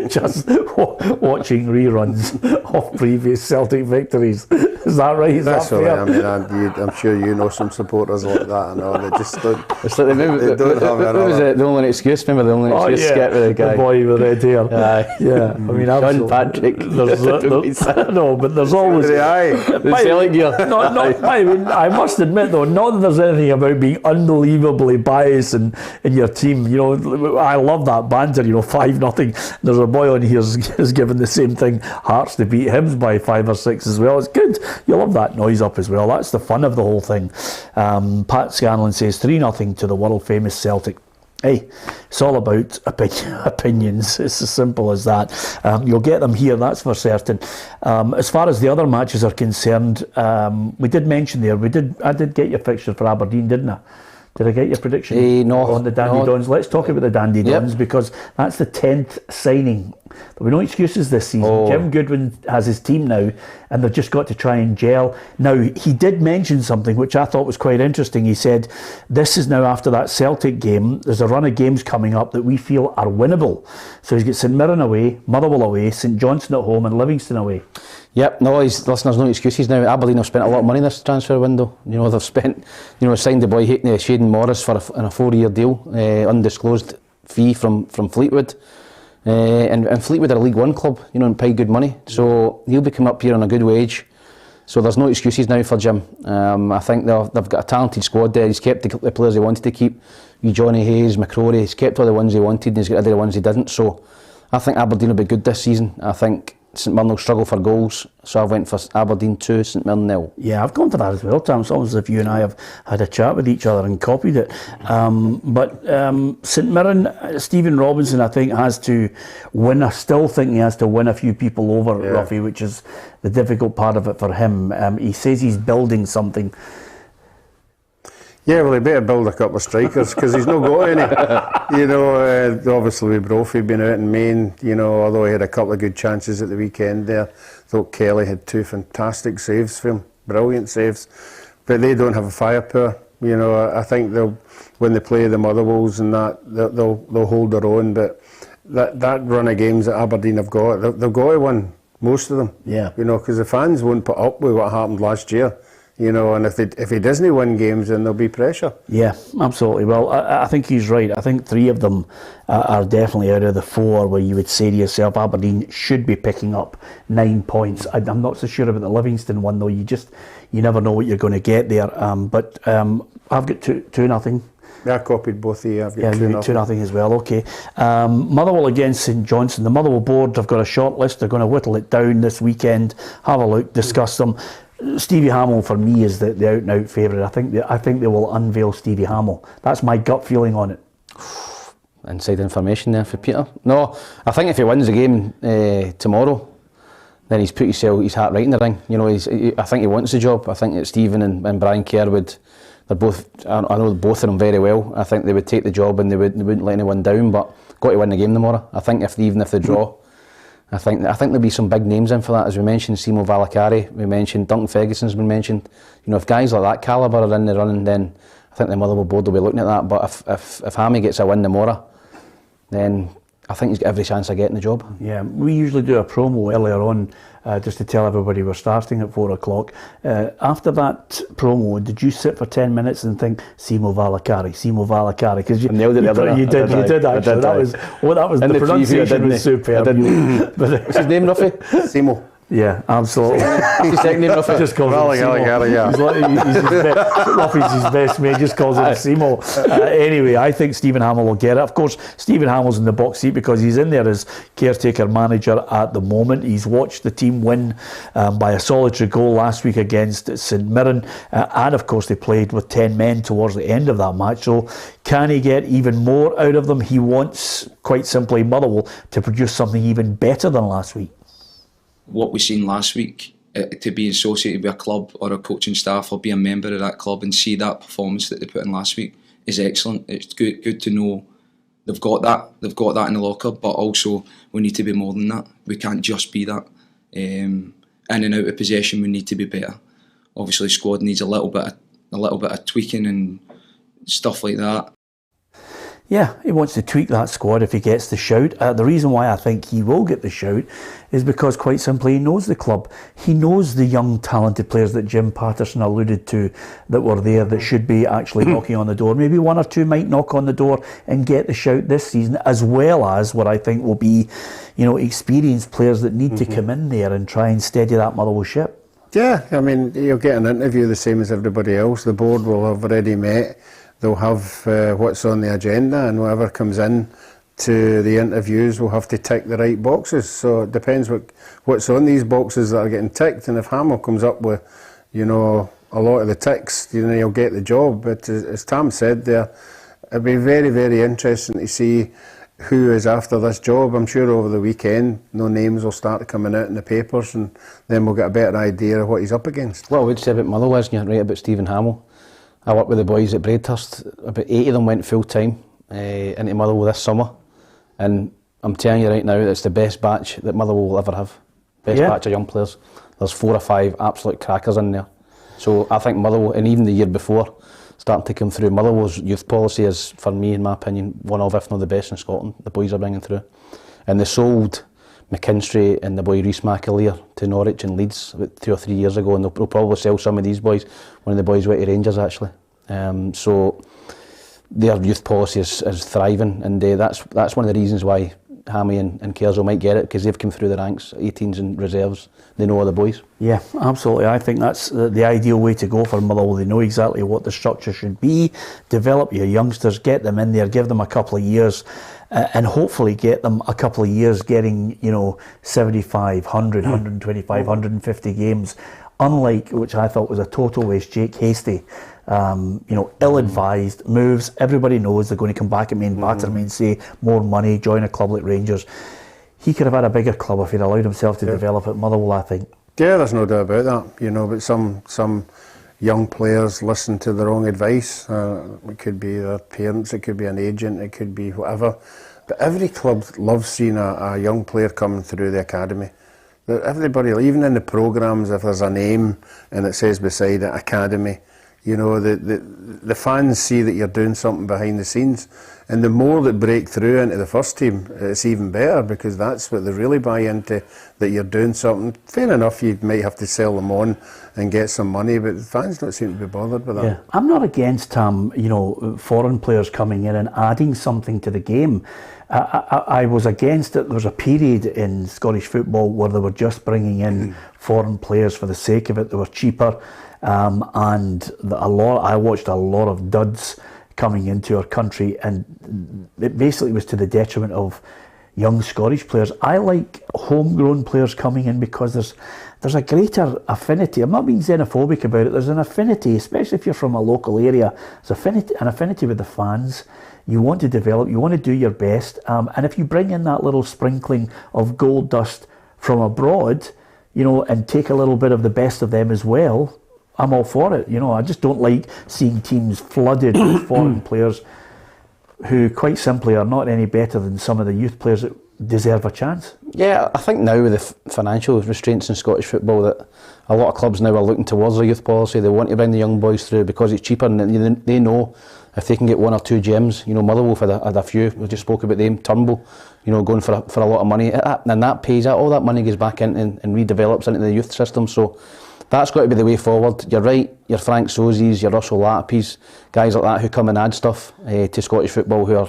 just watching reruns of previous Celtic victories. Is that right? That's all right. I mean, I'm sure you know some supporters like that. I know they just don't. It's like the only excuse. Remember the only excuse skit with the guy, the boy with red hair. Yeah. I mean, John Patrick. No, but there's always the selling gear. I must admit though, not that there's anything about being unbelievably biased in your team. I love that banter. 5-0. There's a boy on here who's given the same thing. Hearts to beat Hibs by 5 or 6 as well. It's good. You love that noise up as well. That's the fun of the whole thing. Pat Scanlon says 3-0 to the world famous Celtic. Hey, it's all about opinions. It's as simple as that. You'll get them here, that's for certain. As far as the other matches are concerned, we did mention there. I did get your fixture for Aberdeen, didn't I? Did I get your prediction on the Dandy Dons? Let's talk about the Dandy Dons because that's the 10th signing. There'll be no excuses this season. Jim Goodwin has his team now and they've just got to try and gel. Now, he did mention something which I thought was quite interesting. He said, this is now after that Celtic game. There's a run of games coming up that we feel are winnable. So he's got St Mirren away, Motherwell away, St Johnstone at home and Livingston away. Yep, listen, there's no excuses now. Aberdeen have spent a lot of money this transfer window. They've signed the boy Shaden Morris for a 4-year deal, undisclosed fee from Fleetwood. And Fleetwood are a League One club, and pay good money. So he'll be coming up here on a good wage. So there's no excuses now for Jim. I think they've got a talented squad there. He's kept the players he wanted to keep. Johnny Hayes, McCrory, he's kept all the ones he wanted and he's got rid of the ones he didn't. So I think Aberdeen will be good this season. I think St Mirren will struggle for goals, so I went for Aberdeen 2, St Mirren 0. Yeah, I've gone for that as well, Tom. It's almost as if you and I have had a chat with each other and copied it. But St Mirren, Stephen Robinson, I think, has to win. I still think he has to win a few people over, Ruffy, which is the difficult part of it for him. He says he's building something. Yeah, well, he better build a couple of strikers because he's not got any. Obviously with Brophy being out in Maine, although he had a couple of good chances at the weekend there, thought Kelly had 2 fantastic saves for him, brilliant saves, but they don't have a firepower. I think when they play the Motherwells and that, they'll hold their own, but that run of games that Aberdeen have got, they've got to win most of them. Yeah. Because the fans won't put up with what happened last year. you know, and if he doesn't win games, then there'll be pressure. Yeah, absolutely. Well, I think he's right. I think 3 of them are definitely out of the 4 where you would say to yourself, Aberdeen should be picking up 9 points. I'm not so sure about the Livingston one, though. You never know what you're going to get there. But I've got 2-0. Yeah, I copied both of you. I've got 2-0 as well. Okay. Motherwell against St Johnstone. The Motherwell board have got a short list. They're going to whittle it down this weekend. Have a look, discuss them. Stevie Hamill for me is the out and out favourite. I think they will unveil Stevie Hamill. That's my gut feeling on it. Inside information there for Peter. No, I think if he wins the game tomorrow, then he's put his heart right in the ring. You know, I think he wants the job. I think that Stephen and Brian Kerr they're both. I know both of them very well. I think they would take the job and they wouldn't let anyone down. But got to win the game tomorrow. I think even if they draw. I think there'll be some big names in for that. As we mentioned, Simo Valakari, we mentioned Duncan Ferguson's been mentioned. You know, if guys like that calibre are in the running, then I think the Motherwell board will be looking at that. But if Hammy gets a win tomorrow, then I think he's got every chance of getting the job. Yeah, we usually do a promo earlier on just to tell everybody we're starting at 4 o'clock. After that promo, did you sit for 10 minutes and think Simo Valakari? Because you nailed it. You did actually. That was the pronunciation was superb. What's his name, Ruffy? Simo. Yeah, absolutely. His second name, Ruffy? Just calls him Simo. Ruffy's his best mate, just calls him Simo. Anyway, I think Stephen Hamill will get it. Of course, Stephen Hamill's in the box seat because he's in there as caretaker manager at the moment. He's watched the team win by a solitary goal last week against St Mirren, and of course they played with 10 men towards the end of that match. So can he get even more out of them? He wants, quite simply, Motherwell to produce something even better than last week. What we seen last week, to be associated with a club or a coaching staff or be a member of that club and see that performance that they put in last week is excellent. It's good to know they've got that in the locker, but also we need to be more than that. We can't just be that. In and out of possession, we need to be better. Obviously, squad needs a little bit of tweaking and stuff like that. Yeah, he wants to tweak that squad if he gets the shout. The reason why I think he will get the shout is because, quite simply, he knows the club. He knows the young, talented players that Jim Patterson alluded to that were there that should be actually knocking on the door. Maybe 1 or 2 might knock on the door and get the shout this season, as well as what I think will be, experienced players that need to come in there and try and steady that Motherwell ship. Yeah, I mean, you'll get an interview the same as everybody else. The board will have already met. They'll have what's on the agenda, and whatever comes in to the interviews will have to tick the right boxes. So it depends what's on these boxes that are getting ticked, and if Hamill comes up with, a lot of the ticks, he'll get the job. But as Tam said there, it'll be very, very interesting to see who is after this job. I'm sure over the weekend, no names will start coming out in the papers, and then we'll get a better idea of what he's up against. What I would say about Motherwell is, you're right about Stephen Hamill. I worked with the boys at Braidhurst. About 8 of them went full time into Motherwell this summer, and I'm telling you right now, it's the best batch that Motherwell will ever have. Best batch of young players. There's 4 or 5 absolute crackers in there. So I think Motherwell, and even the year before, starting to come through. Motherwell's youth policy is, for me, in my opinion, one of, if not the best in Scotland. The boys are bringing through, and they sold McKinstry and the boy Rhys McAleer to Norwich and Leeds about 2 or 3 years ago, and they'll probably sell some of these boys. One of the boys went to Rangers actually. So their youth policy is thriving, and that's one of the reasons why Hammy and Kershaw might get it, because they've come through the ranks, 18s and reserves. They know other boys. Yeah, absolutely. I think that's the ideal way to go for Motherwell. They know exactly what the structure should be. Develop your youngsters, get them in there, give them a couple of years, and hopefully get them a couple of years getting 75, 100, 125, 150 games. Unlike, which I thought was a total waste, Jake Hasty. Ill-advised moves. Everybody knows they're going to come back at main Batterman and say more money, join a club like Rangers. He could have had a bigger club if he'd allowed himself to develop at Motherwell, I think. Yeah, there's no doubt about that. But some young players listen to the wrong advice. It could be their parents, it could be an agent, it could be whatever. But every club loves seeing a young player coming through the academy. Everybody, even in the programmes, if there's a name and it says beside it academy, the fans see that you're doing something behind the scenes, And the more that break through into the first team, it's even better, because that's what they really buy into, that you're doing something. Fair enough, you might have to sell them on and get some money, but the fans don't seem to be bothered with that. Yeah. I'm not against foreign players coming in and adding something to the game. I was against it. There was a period in Scottish football where they were just bringing in foreign players for the sake of it. They were cheaper, and I watched a lot of duds coming into our country, and it basically was to the detriment of young Scottish players. I like homegrown players coming in because there's a greater affinity. I'm not being xenophobic about it. There's an affinity, especially if you're from a local area. There's an affinity with the fans. You want to develop, you want to do your best, and if you bring in that little sprinkling of gold dust from abroad, and take a little bit of the best of them as well, I'm all for it. I just don't like seeing teams flooded with foreign players who quite simply are not any better than some of the youth players that deserve a chance. Yeah, I think now with the financial restraints in Scottish football, that a lot of clubs now are looking towards a youth policy. They want to bring the young boys through because it's cheaper, and they know if they can get one or two gems. Motherwell had a few. We just spoke about them. Turnbull, going for a lot of money, and that pays out. All that money goes back in and redevelops into the youth system. So that's got to be the way forward. You're right, your Frank Sozis, your Russell Latapis, guys like that who come and add stuff to Scottish football, who are,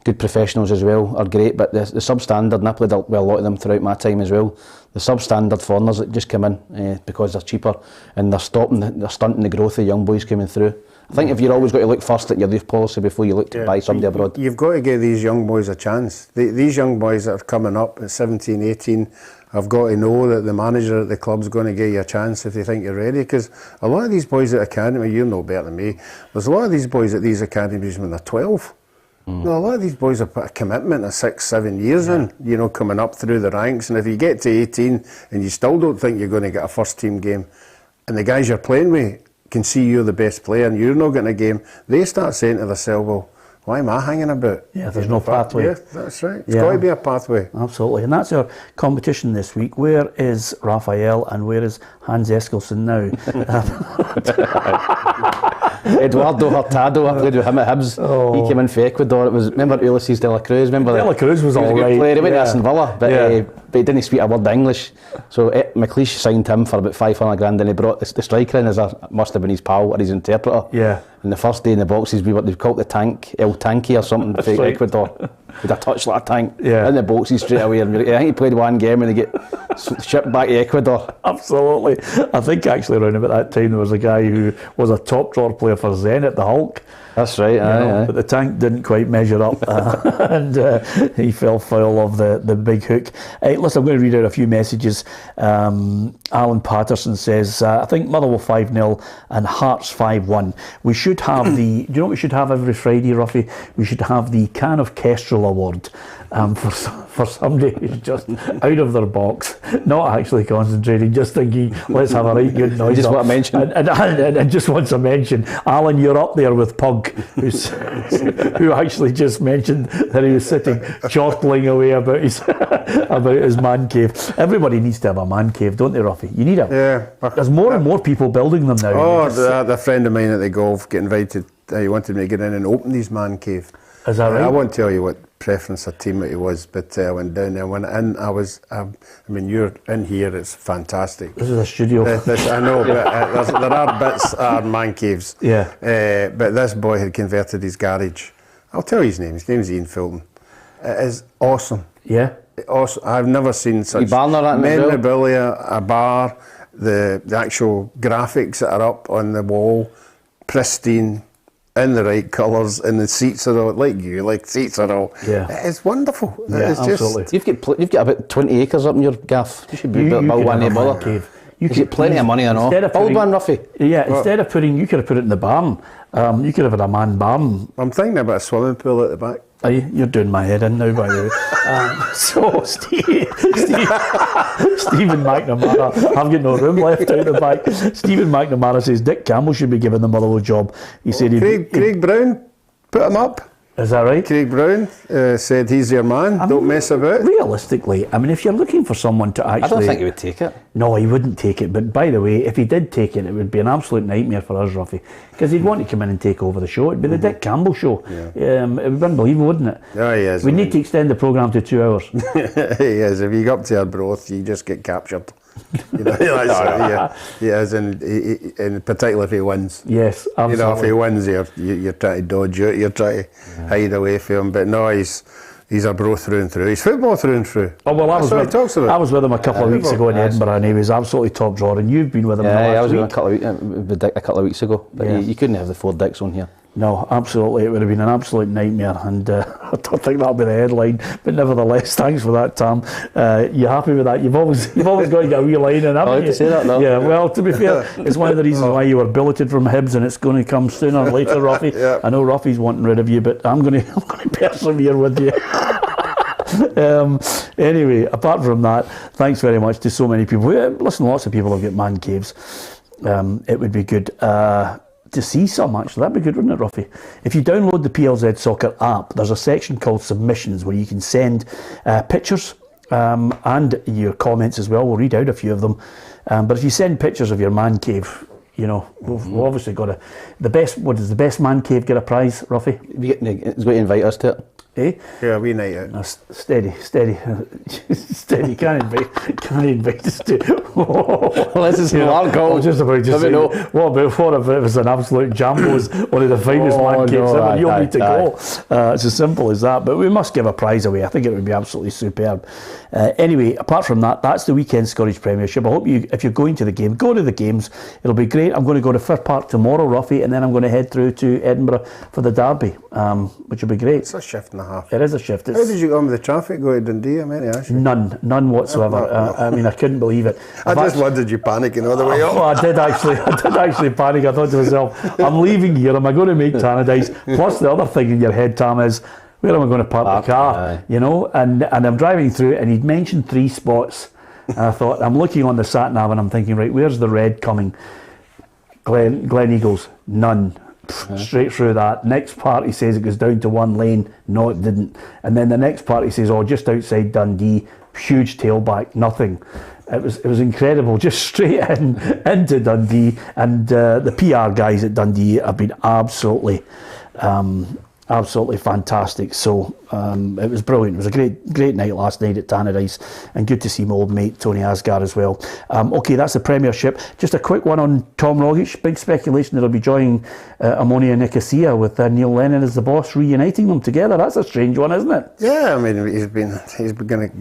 good professionals as well, are great. But the substandard, and I played with a lot of them throughout my time as well, the substandard foreigners that just come in because they're cheaper, and they're stunting the growth of young boys coming through. I think if you're always got to look first at your youth policy before you look to buy somebody abroad. You've got to give these young boys a chance. These young boys that are coming up at 17, 18, have got to know that the manager at the club's going to give you a chance if they think you're ready. Because a lot of these boys at academy, you know better than me, there's a lot of these boys at these academies when they're 12. A lot of these boys have put a commitment of 6-7 years in, coming up through the ranks. And if you get to 18 and you still don't think you're going to get a first team game, and the guys you're playing with can see you're the best player and you're not getting a game, they start saying to themselves, well, why am I hanging about? Yeah, there's no pathway. Yeah, that's right. It's got to be a pathway. Absolutely. And that's our competition this week. Where is Raphael and where is Hans Eskilsson now? Eduardo Hurtado, I played with him at Hibs. He came in for Ecuador. Remember Ulysses de la Cruz? Remember De la Cruz was all right. He went to Aston Villa, but he didn't speak a word of English. So McLeish signed him for about $500,000, and he brought the striker in as must have been his pal or his interpreter. Yeah. And the first day in the boxes, they called the tank El Tanky or something for Ecuador. With a touch like a tank in the boxes straight away. And I think he played one game and they get shipped back to Ecuador. Absolutely. I think actually around about that time there was a guy who was a top drawer player for Zenit, the Hulk. That's right, aye. But the tank didn't quite measure up and he fell foul of the big hook. Listen, I'm going to read out a few messages. Alan Patterson says, I think Motherwell 5-0 and Hearts 5-1. We should have do you know what we should have every Friday, Ruffy? We should have the Can of Kestrel Award for somebody who's just out of their box, not actually concentrating, just thinking, let's have a right good noise. Just what I mentioned. And just wants to mention, Alan, you're up there with Pug, who actually just mentioned that he was sitting chortling away about his man cave. Everybody needs to have a man cave, don't they, Ruffy? You need it. Yeah. There's more and more people building them now. Oh, the friend of mine at the golf get invited. He wanted me to get in and open his man cave. Is that right? I won't tell you what preference or team it was, but I went down there. When in, you're in here, it's fantastic. This is a studio. I know, but there are bits are man caves. Yeah. But this boy had converted his garage. I'll tell you his name. His name's Ian Fulton. It is awesome. Yeah. Awesome. I've never seen such memorabilia, a bar, the actual graphics that are up on the wall, pristine, in the right colours, and the seats are all seats are all. Yeah. It's wonderful. Yeah, it's absolutely. You've got about 20 acres up in your gaff. You should build one in Bother Cave. You get plenty of money and all. Build one, Ruffy. Yeah, instead of you could have put it in the barn. You could have had a man barn. I'm thinking about a swimming pool at the back. You're doing my head in now, by the way. So, Stephen McNamara, I've got no room left out the back. Stephen McNamara says Dick Campbell should be given the Motherwell job. He said Craig Brown, put him up. Is that right? Craig Brown said he's your man. Don't mess about. Realistically, I mean, if you're looking for someone to actually... I don't think he would take it. No, he wouldn't take it. But by the way, if he did take it, it would be an absolute nightmare for us, Ruffy. Because he'd want to come in and take over the show. It'd be the Dick Campbell show. It would be unbelievable, wouldn't it? Oh, he is. We need to extend the programme to 2 hours. He is. If you go up to Arbroath, you just get captured. You know, he is, and particularly if he wins. Yes, absolutely. You know, if he wins, you're trying to dodge out, you're trying to hide away from him. But no, he's Arbroath through and through. He's football through and through. Oh, well, I was with him a couple of weeks ago in Yes. Edinburgh, and he was absolutely top drawer. And you've been with him the last I was week. with him a couple of weeks ago. But you couldn't have the 4 dicks on here. No, absolutely. It would have been an absolute nightmare, and I don't think that'll be the headline. But nevertheless, thanks for that, Tam. You happy with that? You've always got to get a wee line in, haven't you? To say that, no. Yeah. Well, to be fair, it's one of the reasons why you were billeted from Hibs, and it's going to come sooner or later, Ruffy. Yeah. I know Ruffy's wanting rid of you, but I'm going to persevere with you. Anyway, apart from that, thanks very much to so many people. Listen, lots of people have got man caves. It would be good to see some, actually. That'd be good, wouldn't it, Ruffy? If you download the PLZ Soccer app, there's a section called Submissions where you can send pictures and your comments as well. We'll read out a few of them. But if you send pictures of your man cave, you know, we've obviously got what does the best man cave get a prize, Ruffy? He's going to invite us to it. Eh? Yeah, we night out. No, steady. Can't invite us to. Well, this is an alarm call. I was just about to say, what if it was an absolute Jambos, one of the finest man caves ever? You'll need to go. It's as simple as that. But we must give a prize away. I think it would be absolutely superb. Anyway, apart from that, that's the weekend Scottish Premiership. I hope if you're going to the game, go to the games. It'll be great. I'm going to go to Fir Park tomorrow, Ruffy, and then I'm going to head through to Edinburgh for the derby, which will be great. It's a shift and a half. It is a shift. How did you go on with the traffic going to Dundee? I meant to ask you. None whatsoever. I mean, I couldn't believe it. I just wondered you panicking all the way up. Well, I did actually panic. I thought to myself, I'm leaving here. Am I going to make Tannadice? Plus, the other thing in your head, Tam, is where am I going to park the car? You know, and I'm driving through it, and he'd mentioned 3 spots. And I thought, I'm looking on the sat nav, and I'm thinking, right, where's the red coming? Glen Eagles, none. Straight through that. Next part he says it goes down to 1 lane. No, it didn't. And then the next part he says, just outside Dundee, huge tailback, nothing. It was incredible, just straight into Dundee. And the PR guys at Dundee have been absolutely fantastic. So it was brilliant. It was a great night last night at Tannadice, and good to see my old mate Tony Asgar as well. Okay, that's the Premiership. Just a quick one on Tom Rogic. Big speculation that he'll be joining Ammonia Nicosia with Neil Lennon as the boss, reuniting them together. That's a strange one, isn't it? Yeah, I mean, he's been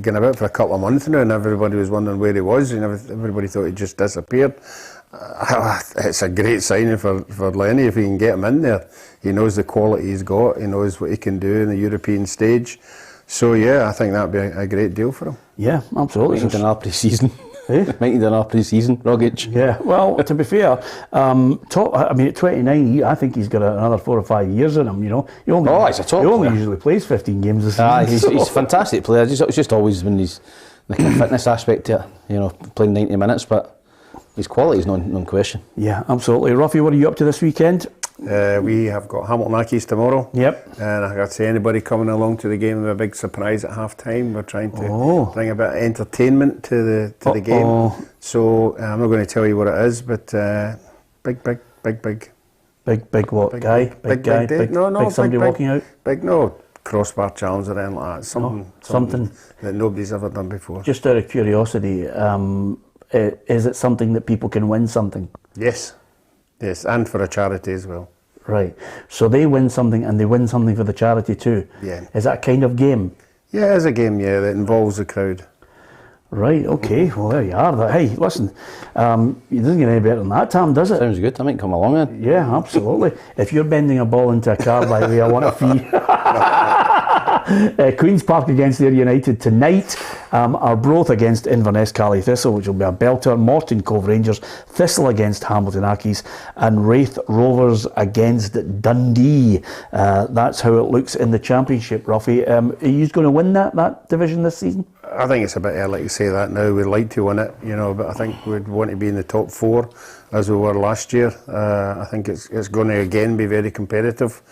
going about for a couple of months now, and everybody was wondering where he was, and everybody thought he just disappeared. It's a great signing for Lenny if he can get him in there. He knows the quality he's got, he knows what he can do in the European stage. So yeah, I think that'd be a great deal for him. Yeah, absolutely. Might need another pre-season. Might need another pre-season, Rogic. Yeah, well, to be fair, at 29, I think he's got another 4 or 5 years in him, you know. He's a top player. He only usually plays 15 games a season. He's a fantastic player. It's just always been the kind of fitness aspect to it, you know, playing 90 minutes, but his quality is non-question. Yeah, absolutely. Ruffy, what are you up to this weekend? We have got Hamilton Accies tomorrow. Yep. And I got to say, anybody coming along to the game with a big surprise at half time. We're trying to bring a bit of entertainment to the game. So I'm not going to tell you what it is, but big what? Big somebody walking out? Big crossbar challenge or anything like that. Something that nobody's ever done before. Just out of curiosity, is it something that people can win something? Yes, and for a charity as well. Right. So they win something and they win something for the charity too. Yeah. Is that a kind of game? Yeah, it is a game, that involves the crowd. Right, okay. Well, there you are. Hey, listen, it doesn't get any better than that, Tam, does it? Sounds good. I might come along then. Yeah, absolutely. If you're bending a ball into a car, by the way, I want a fee. Queen's Park against Ayr United tonight. Arbroath against Inverness Cally Thistle, which will be a belter. Morton Cove Rangers, Thistle against Hamilton Accies, and Wraith Rovers against Dundee. That's how it looks in the Championship, Ruffy. Are you going to win that division this season? I think it's a bit early to say that now. We'd like to win it, but I think we'd want to be in the top 4 as we were last year. I think it's going to again be very competitive.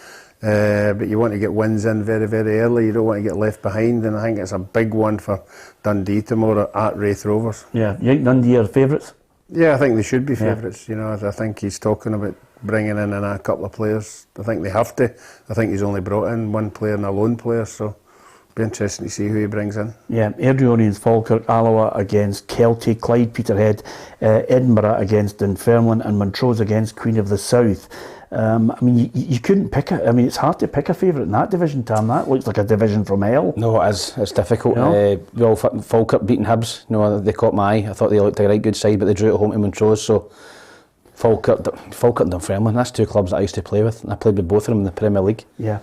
but you want to get wins in very, very early. You don't want to get left behind, and I think it's a big one for Dundee tomorrow at Wraith Rovers. Yeah, you think Dundee are favourites? Yeah, I think they should be favourites. You know, I think he's talking about bringing in a couple of players. I think they have to. I think he's only brought in one player and a loan player, so be interesting to see who he brings in. Yeah, Airdrieonians, Falkirk, Alloa against Kelty, Clyde, Peterhead, Edinburgh against Dunfermline, and Montrose against Queen of the South. I mean, you couldn't pick it. I mean, it's hard to pick a favourite in that division, Tam. That looks like a division from hell. No, it is. It's difficult. You know? Well, Falkirk beating Hibs. You know, they caught my eye. I thought they looked a right good side, but they drew at home to Montrose. So Falkirk and Dunfermline, that's two clubs that I used to play with. I played with both of them in the Premier League. Yeah.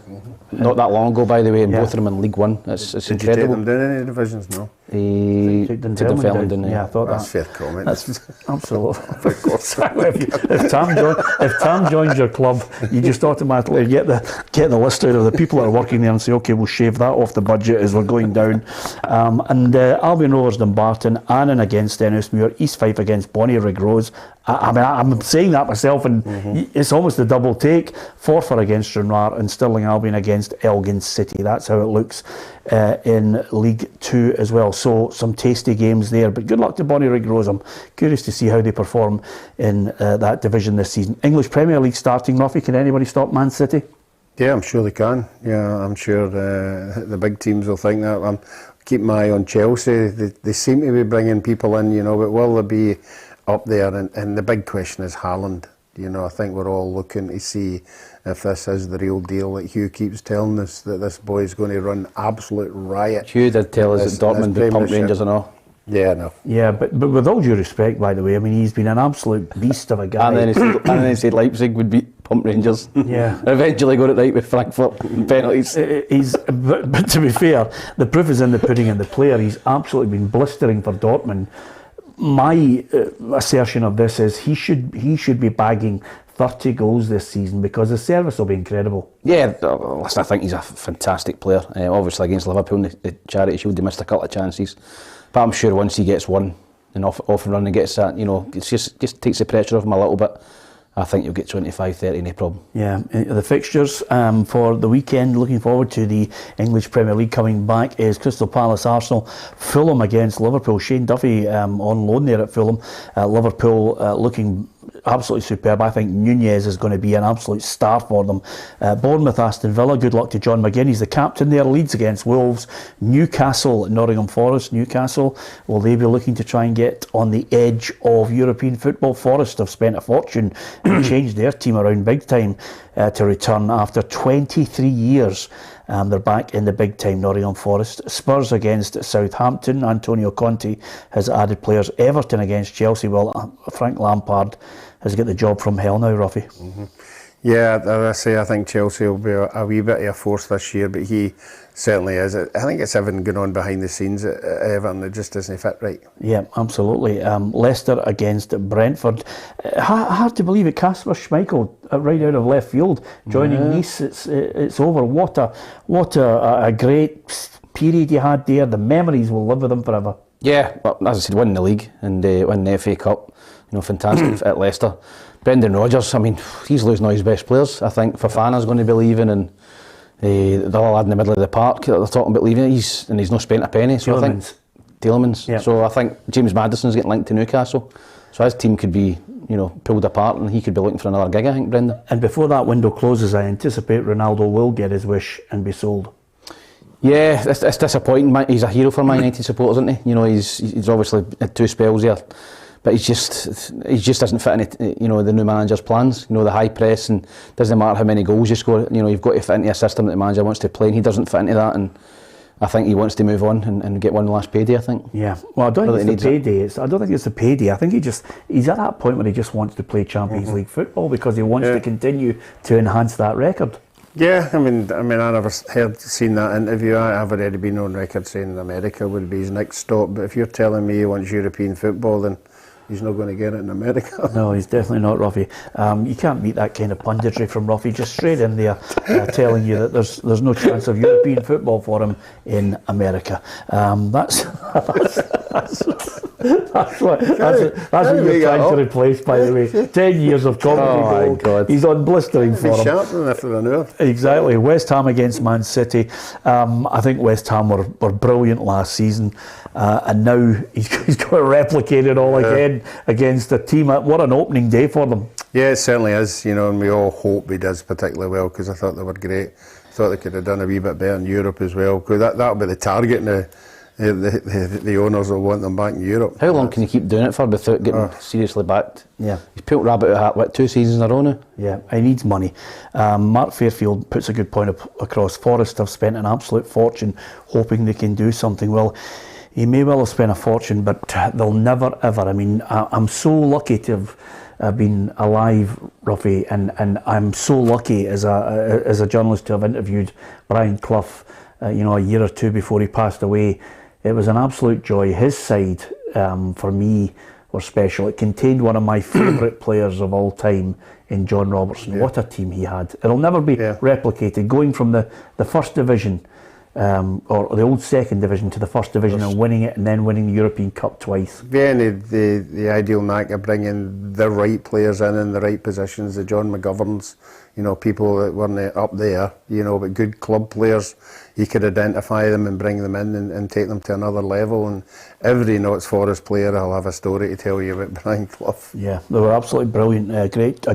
Not that long ago, by the way, and both of them in League One. It's Did incredible. you take them down any divisions? No. Dunfermline didn't he? Yeah, I thought That's that. fair comment. That's absolutely. if Tam joins your club, you just automatically get the list out of the people that are working there and say, okay, we'll shave that off the budget as we're going down. And Albion Rovers Dumbarton, Annan against Ennismuir, East Fife against Bonnie Rose. I mean, I'm saying that myself, and it's almost a double take. Forfar against Stranraer and Stirling Albion against Elgin City. That's how it looks in League 2 as well. So some tasty games there. But good luck to Bonnie Rose. I'm curious to see how they perform in that division this season. English Premier League starting. Ruffy, can anybody stop Man City? Yeah, I'm sure they can. Yeah, I'm sure the big teams will think that. I'm keeping my eye on Chelsea. They seem to be bringing people in, you know, but will they be up there? And the big question is Haaland. You know, I think we're all looking to see if this is the real deal. Like Hugh keeps telling us that this boy's going to run absolute riot. Hugh did tell us that Dortmund would pump Rangers and all. Yeah, no. Yeah, but with all due respect, by the way, I mean, he's been an absolute beast of a guy. And then he said Leipzig would beat pump Rangers. Yeah. And eventually got it right with Frankfurt and penalties. But to be fair, the proof is in the pudding and the player. He's absolutely been blistering for Dortmund. My assertion of this is he should be bagging 30 goals this season because the service will be incredible. Yeah, listen, I think he's a fantastic player. Obviously against Liverpool in the Charity Shield, he missed a couple of chances. But I'm sure once he gets one and off and running and gets that, you know, it just takes the pressure off him a little bit. I think you'll get 25, 30, no problem. Yeah, the fixtures for the weekend, looking forward to the English Premier League coming back, is Crystal Palace, Arsenal, Fulham against Liverpool. Shane Duffy on loan there at Fulham. Liverpool looking absolutely superb. I think Nunez is going to be an absolute star for them. Bournemouth, Aston Villa, good luck to John McGinn. He's the captain there. Leeds against Wolves. Newcastle, Nottingham Forest. Newcastle, will they be looking to try and get on the edge of European football? Forest have spent a fortune and changed their team around big time to return after 23 years. They're back in the big time, Nottingham Forest. Spurs against Southampton. Antonio Conte has added players. Everton against Chelsea. Well, Frank Lampard has got the job from hell now, Ruffy. Yeah, as I say, I think Chelsea will be a wee bit of a force this year, but he certainly is. I think it's everything going on behind the scenes at Everton. It just doesn't fit right. Yeah, absolutely. Leicester against Brentford. Hard to believe it. Kasper Schmeichel right out of left field joining Nice. It's over. What a great period you had there. The memories will live with him forever. Yeah, well, as I said, winning the league and winning the FA Cup. You know, fantastic at Leicester. Brendan Rodgers, I mean, he's losing all his best players. I think Fofana's going to be leaving, and the other lad in the middle of the park that they're talking about leaving, he's not spent a penny. So I think Tielemans. Yep. So I think James Maddison's getting linked to Newcastle. So his team could be, you know, pulled apart, and he could be looking for another gig, I think, Brendan. And before that window closes, I anticipate Ronaldo will get his wish and be sold. Yeah, it's disappointing. He's a hero for Man United supporters, isn't he? You know, he's obviously had 2 spells there. But he just doesn't fit any, you know, the new manager's plans. You know, the high press, and doesn't matter how many goals you score. You know, you've got to fit into a system that the manager wants to play, and he doesn't fit into that. And I think he wants to move on and get one last payday, I think. Yeah, well, I don't think it's the payday. I don't think it's the payday. I think he's at that point where he just wants to play Champions League football because he wants to continue to enhance that record. Yeah, I mean, I never seen that interview. I've already been on record saying America would be his next stop. But if you're telling me he wants European football, then he's not going to get it in America. No, he's definitely not, Ruffy. You can't beat that kind of punditry from Ruffy, just straight in there telling you that there's no chance of European football for him in America. That's That's what you're trying to replace, by the way. 10 years of comedy gold. God. He's on blistering for him. Sharp after an hour. Exactly. West Ham against Man City. I think West Ham were brilliant last season, and now he's got to replicate it all again against a team. What an opening day for them. Yeah, it certainly is, and we all hope he does particularly well, because I thought they were great. Thought they could have done a wee bit better in Europe as well, because that'll be the target now. The owners will want them back in Europe. How long can you keep doing it for without getting seriously backed? Yeah. He's pulled Rabbit out of hat, 2 seasons in a row now? Yeah, he needs money. Mark Fairfield puts a good point across. Forest have spent an absolute fortune hoping they can do something. Well, he may well have spent a fortune, but they'll never ever. I mean, I'm so lucky to have been alive, Ruffy, and I'm so lucky as a journalist to have interviewed Brian Clough, a year or two before he passed away. It was an absolute joy. His side, for me, were special. It contained one of my favourite players of all time in John Robertson. What a team he had. It'll never be replicated. Going from the first division, or the old second division, to the first division and winning it, and then winning the European Cup twice. Yeah, and the ideal knack of bringing the right players in the right positions, the John McGoverns, people that weren't up there, but good club players. He could identify them and bring them in and take them to another level. And every Notts Forest player will have a story to tell you about Brian Clough. Yeah, they were absolutely brilliant. Great, a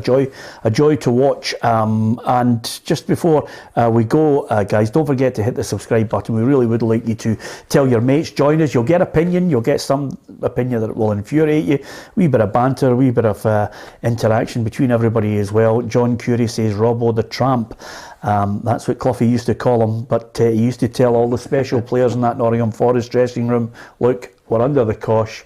joy to watch. And just before we go, guys, don't forget to hit the subscribe button. We really would like you to tell your mates, join us. You'll get opinion. You'll get some opinion that will infuriate you. Wee bit of banter, wee bit of interaction between everybody as well. John Curie says Robbo the Tramp. That's what Cloughie used to call him, but he used to tell all the special players in that Nottingham Forest dressing room, look, we're under the cosh,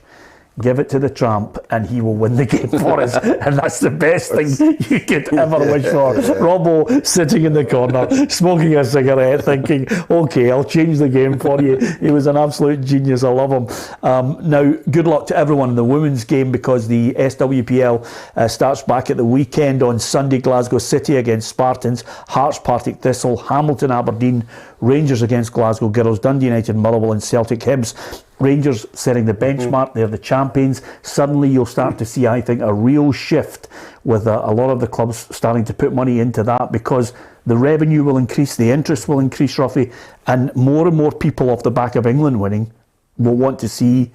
give it to the Tramp and he will win the game for us. And that's the best thing you could ever wish for. Robbo sitting in the corner, smoking a cigarette, thinking, okay, I'll change the game for you. He was an absolute genius. I love him. Now, good luck to everyone in the women's game, because the SWPL starts back at the weekend on Sunday. Glasgow City against Spartans, Hearts Partick Thistle, Hamilton Aberdeen, Rangers against Glasgow Girls, Dundee United Motherwell and Celtic Hibs. Rangers setting the benchmark, they're the champions. Suddenly you'll start to see, I think, a real shift with a lot of the clubs starting to put money into that, because the revenue will increase, the interest will increase, Ruffy, and more people off the back of England winning will want to see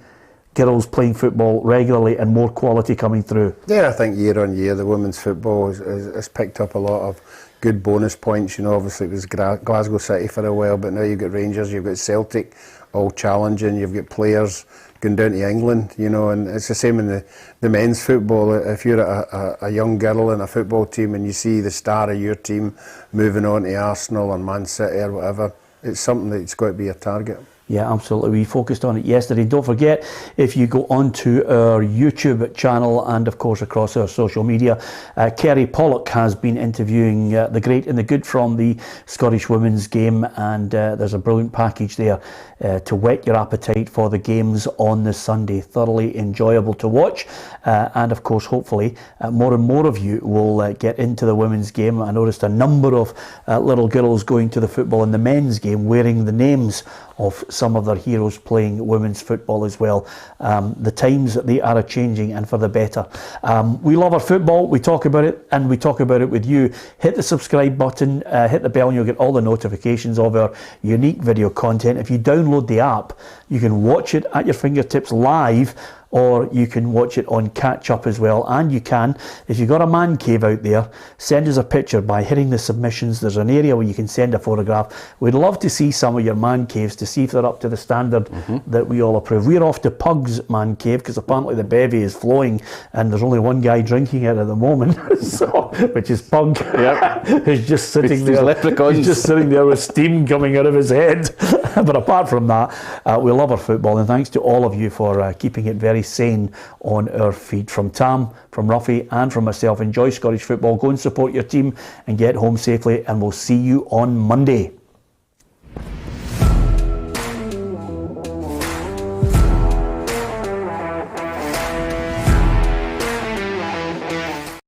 girls playing football regularly and more quality coming through. Yeah, I think year on year the women's football has picked up a lot of good bonus points. Obviously it was Glasgow City for a while, but now you've got Rangers, you've got Celtic, all challenging, you've got players going down to England, and it's the same in the men's football. If you're a young girl in a football team and you see the star of your team moving on to Arsenal or Man City or whatever, it's something that's got to be a target. Yeah, absolutely. We focused on it yesterday. Don't forget, if you go onto our YouTube channel and, of course, across our social media, Kerry Pollock has been interviewing the great and the good from the Scottish women's game, and there's a brilliant package there to whet your appetite for the games on the Sunday. Thoroughly enjoyable to watch, and, of course, hopefully, more and more of you will get into the women's game. I noticed a number of little girls going to the football in the men's game wearing the names of some of their heroes playing women's football as well. The times, they are changing, and for the better. We love our football, we talk about it, and we talk about it with you. Hit the subscribe button, hit the bell, and you'll get all the notifications of our unique video content. If you download the app, you can watch it at your fingertips live, or you can watch it on catch up as well. And you can, if you've got a man cave out there, send us a picture by hitting the submissions. There's an area where you can send a photograph. We'd love to see some of your man caves to see if they're up to the standard that we all approve. We're off to Pug's man cave because apparently the bevy is flowing and there's only one guy drinking it at the moment, which is Pug. Who's just sitting there. Leprechauns. He's just sitting there with steam coming out of his head. But apart from that, we love our football, and thanks to all of you for keeping it very sane on our feed. From Tam, from Ruffy, and from myself, enjoy Scottish football, go and support your team and get home safely, and we'll see you on Monday.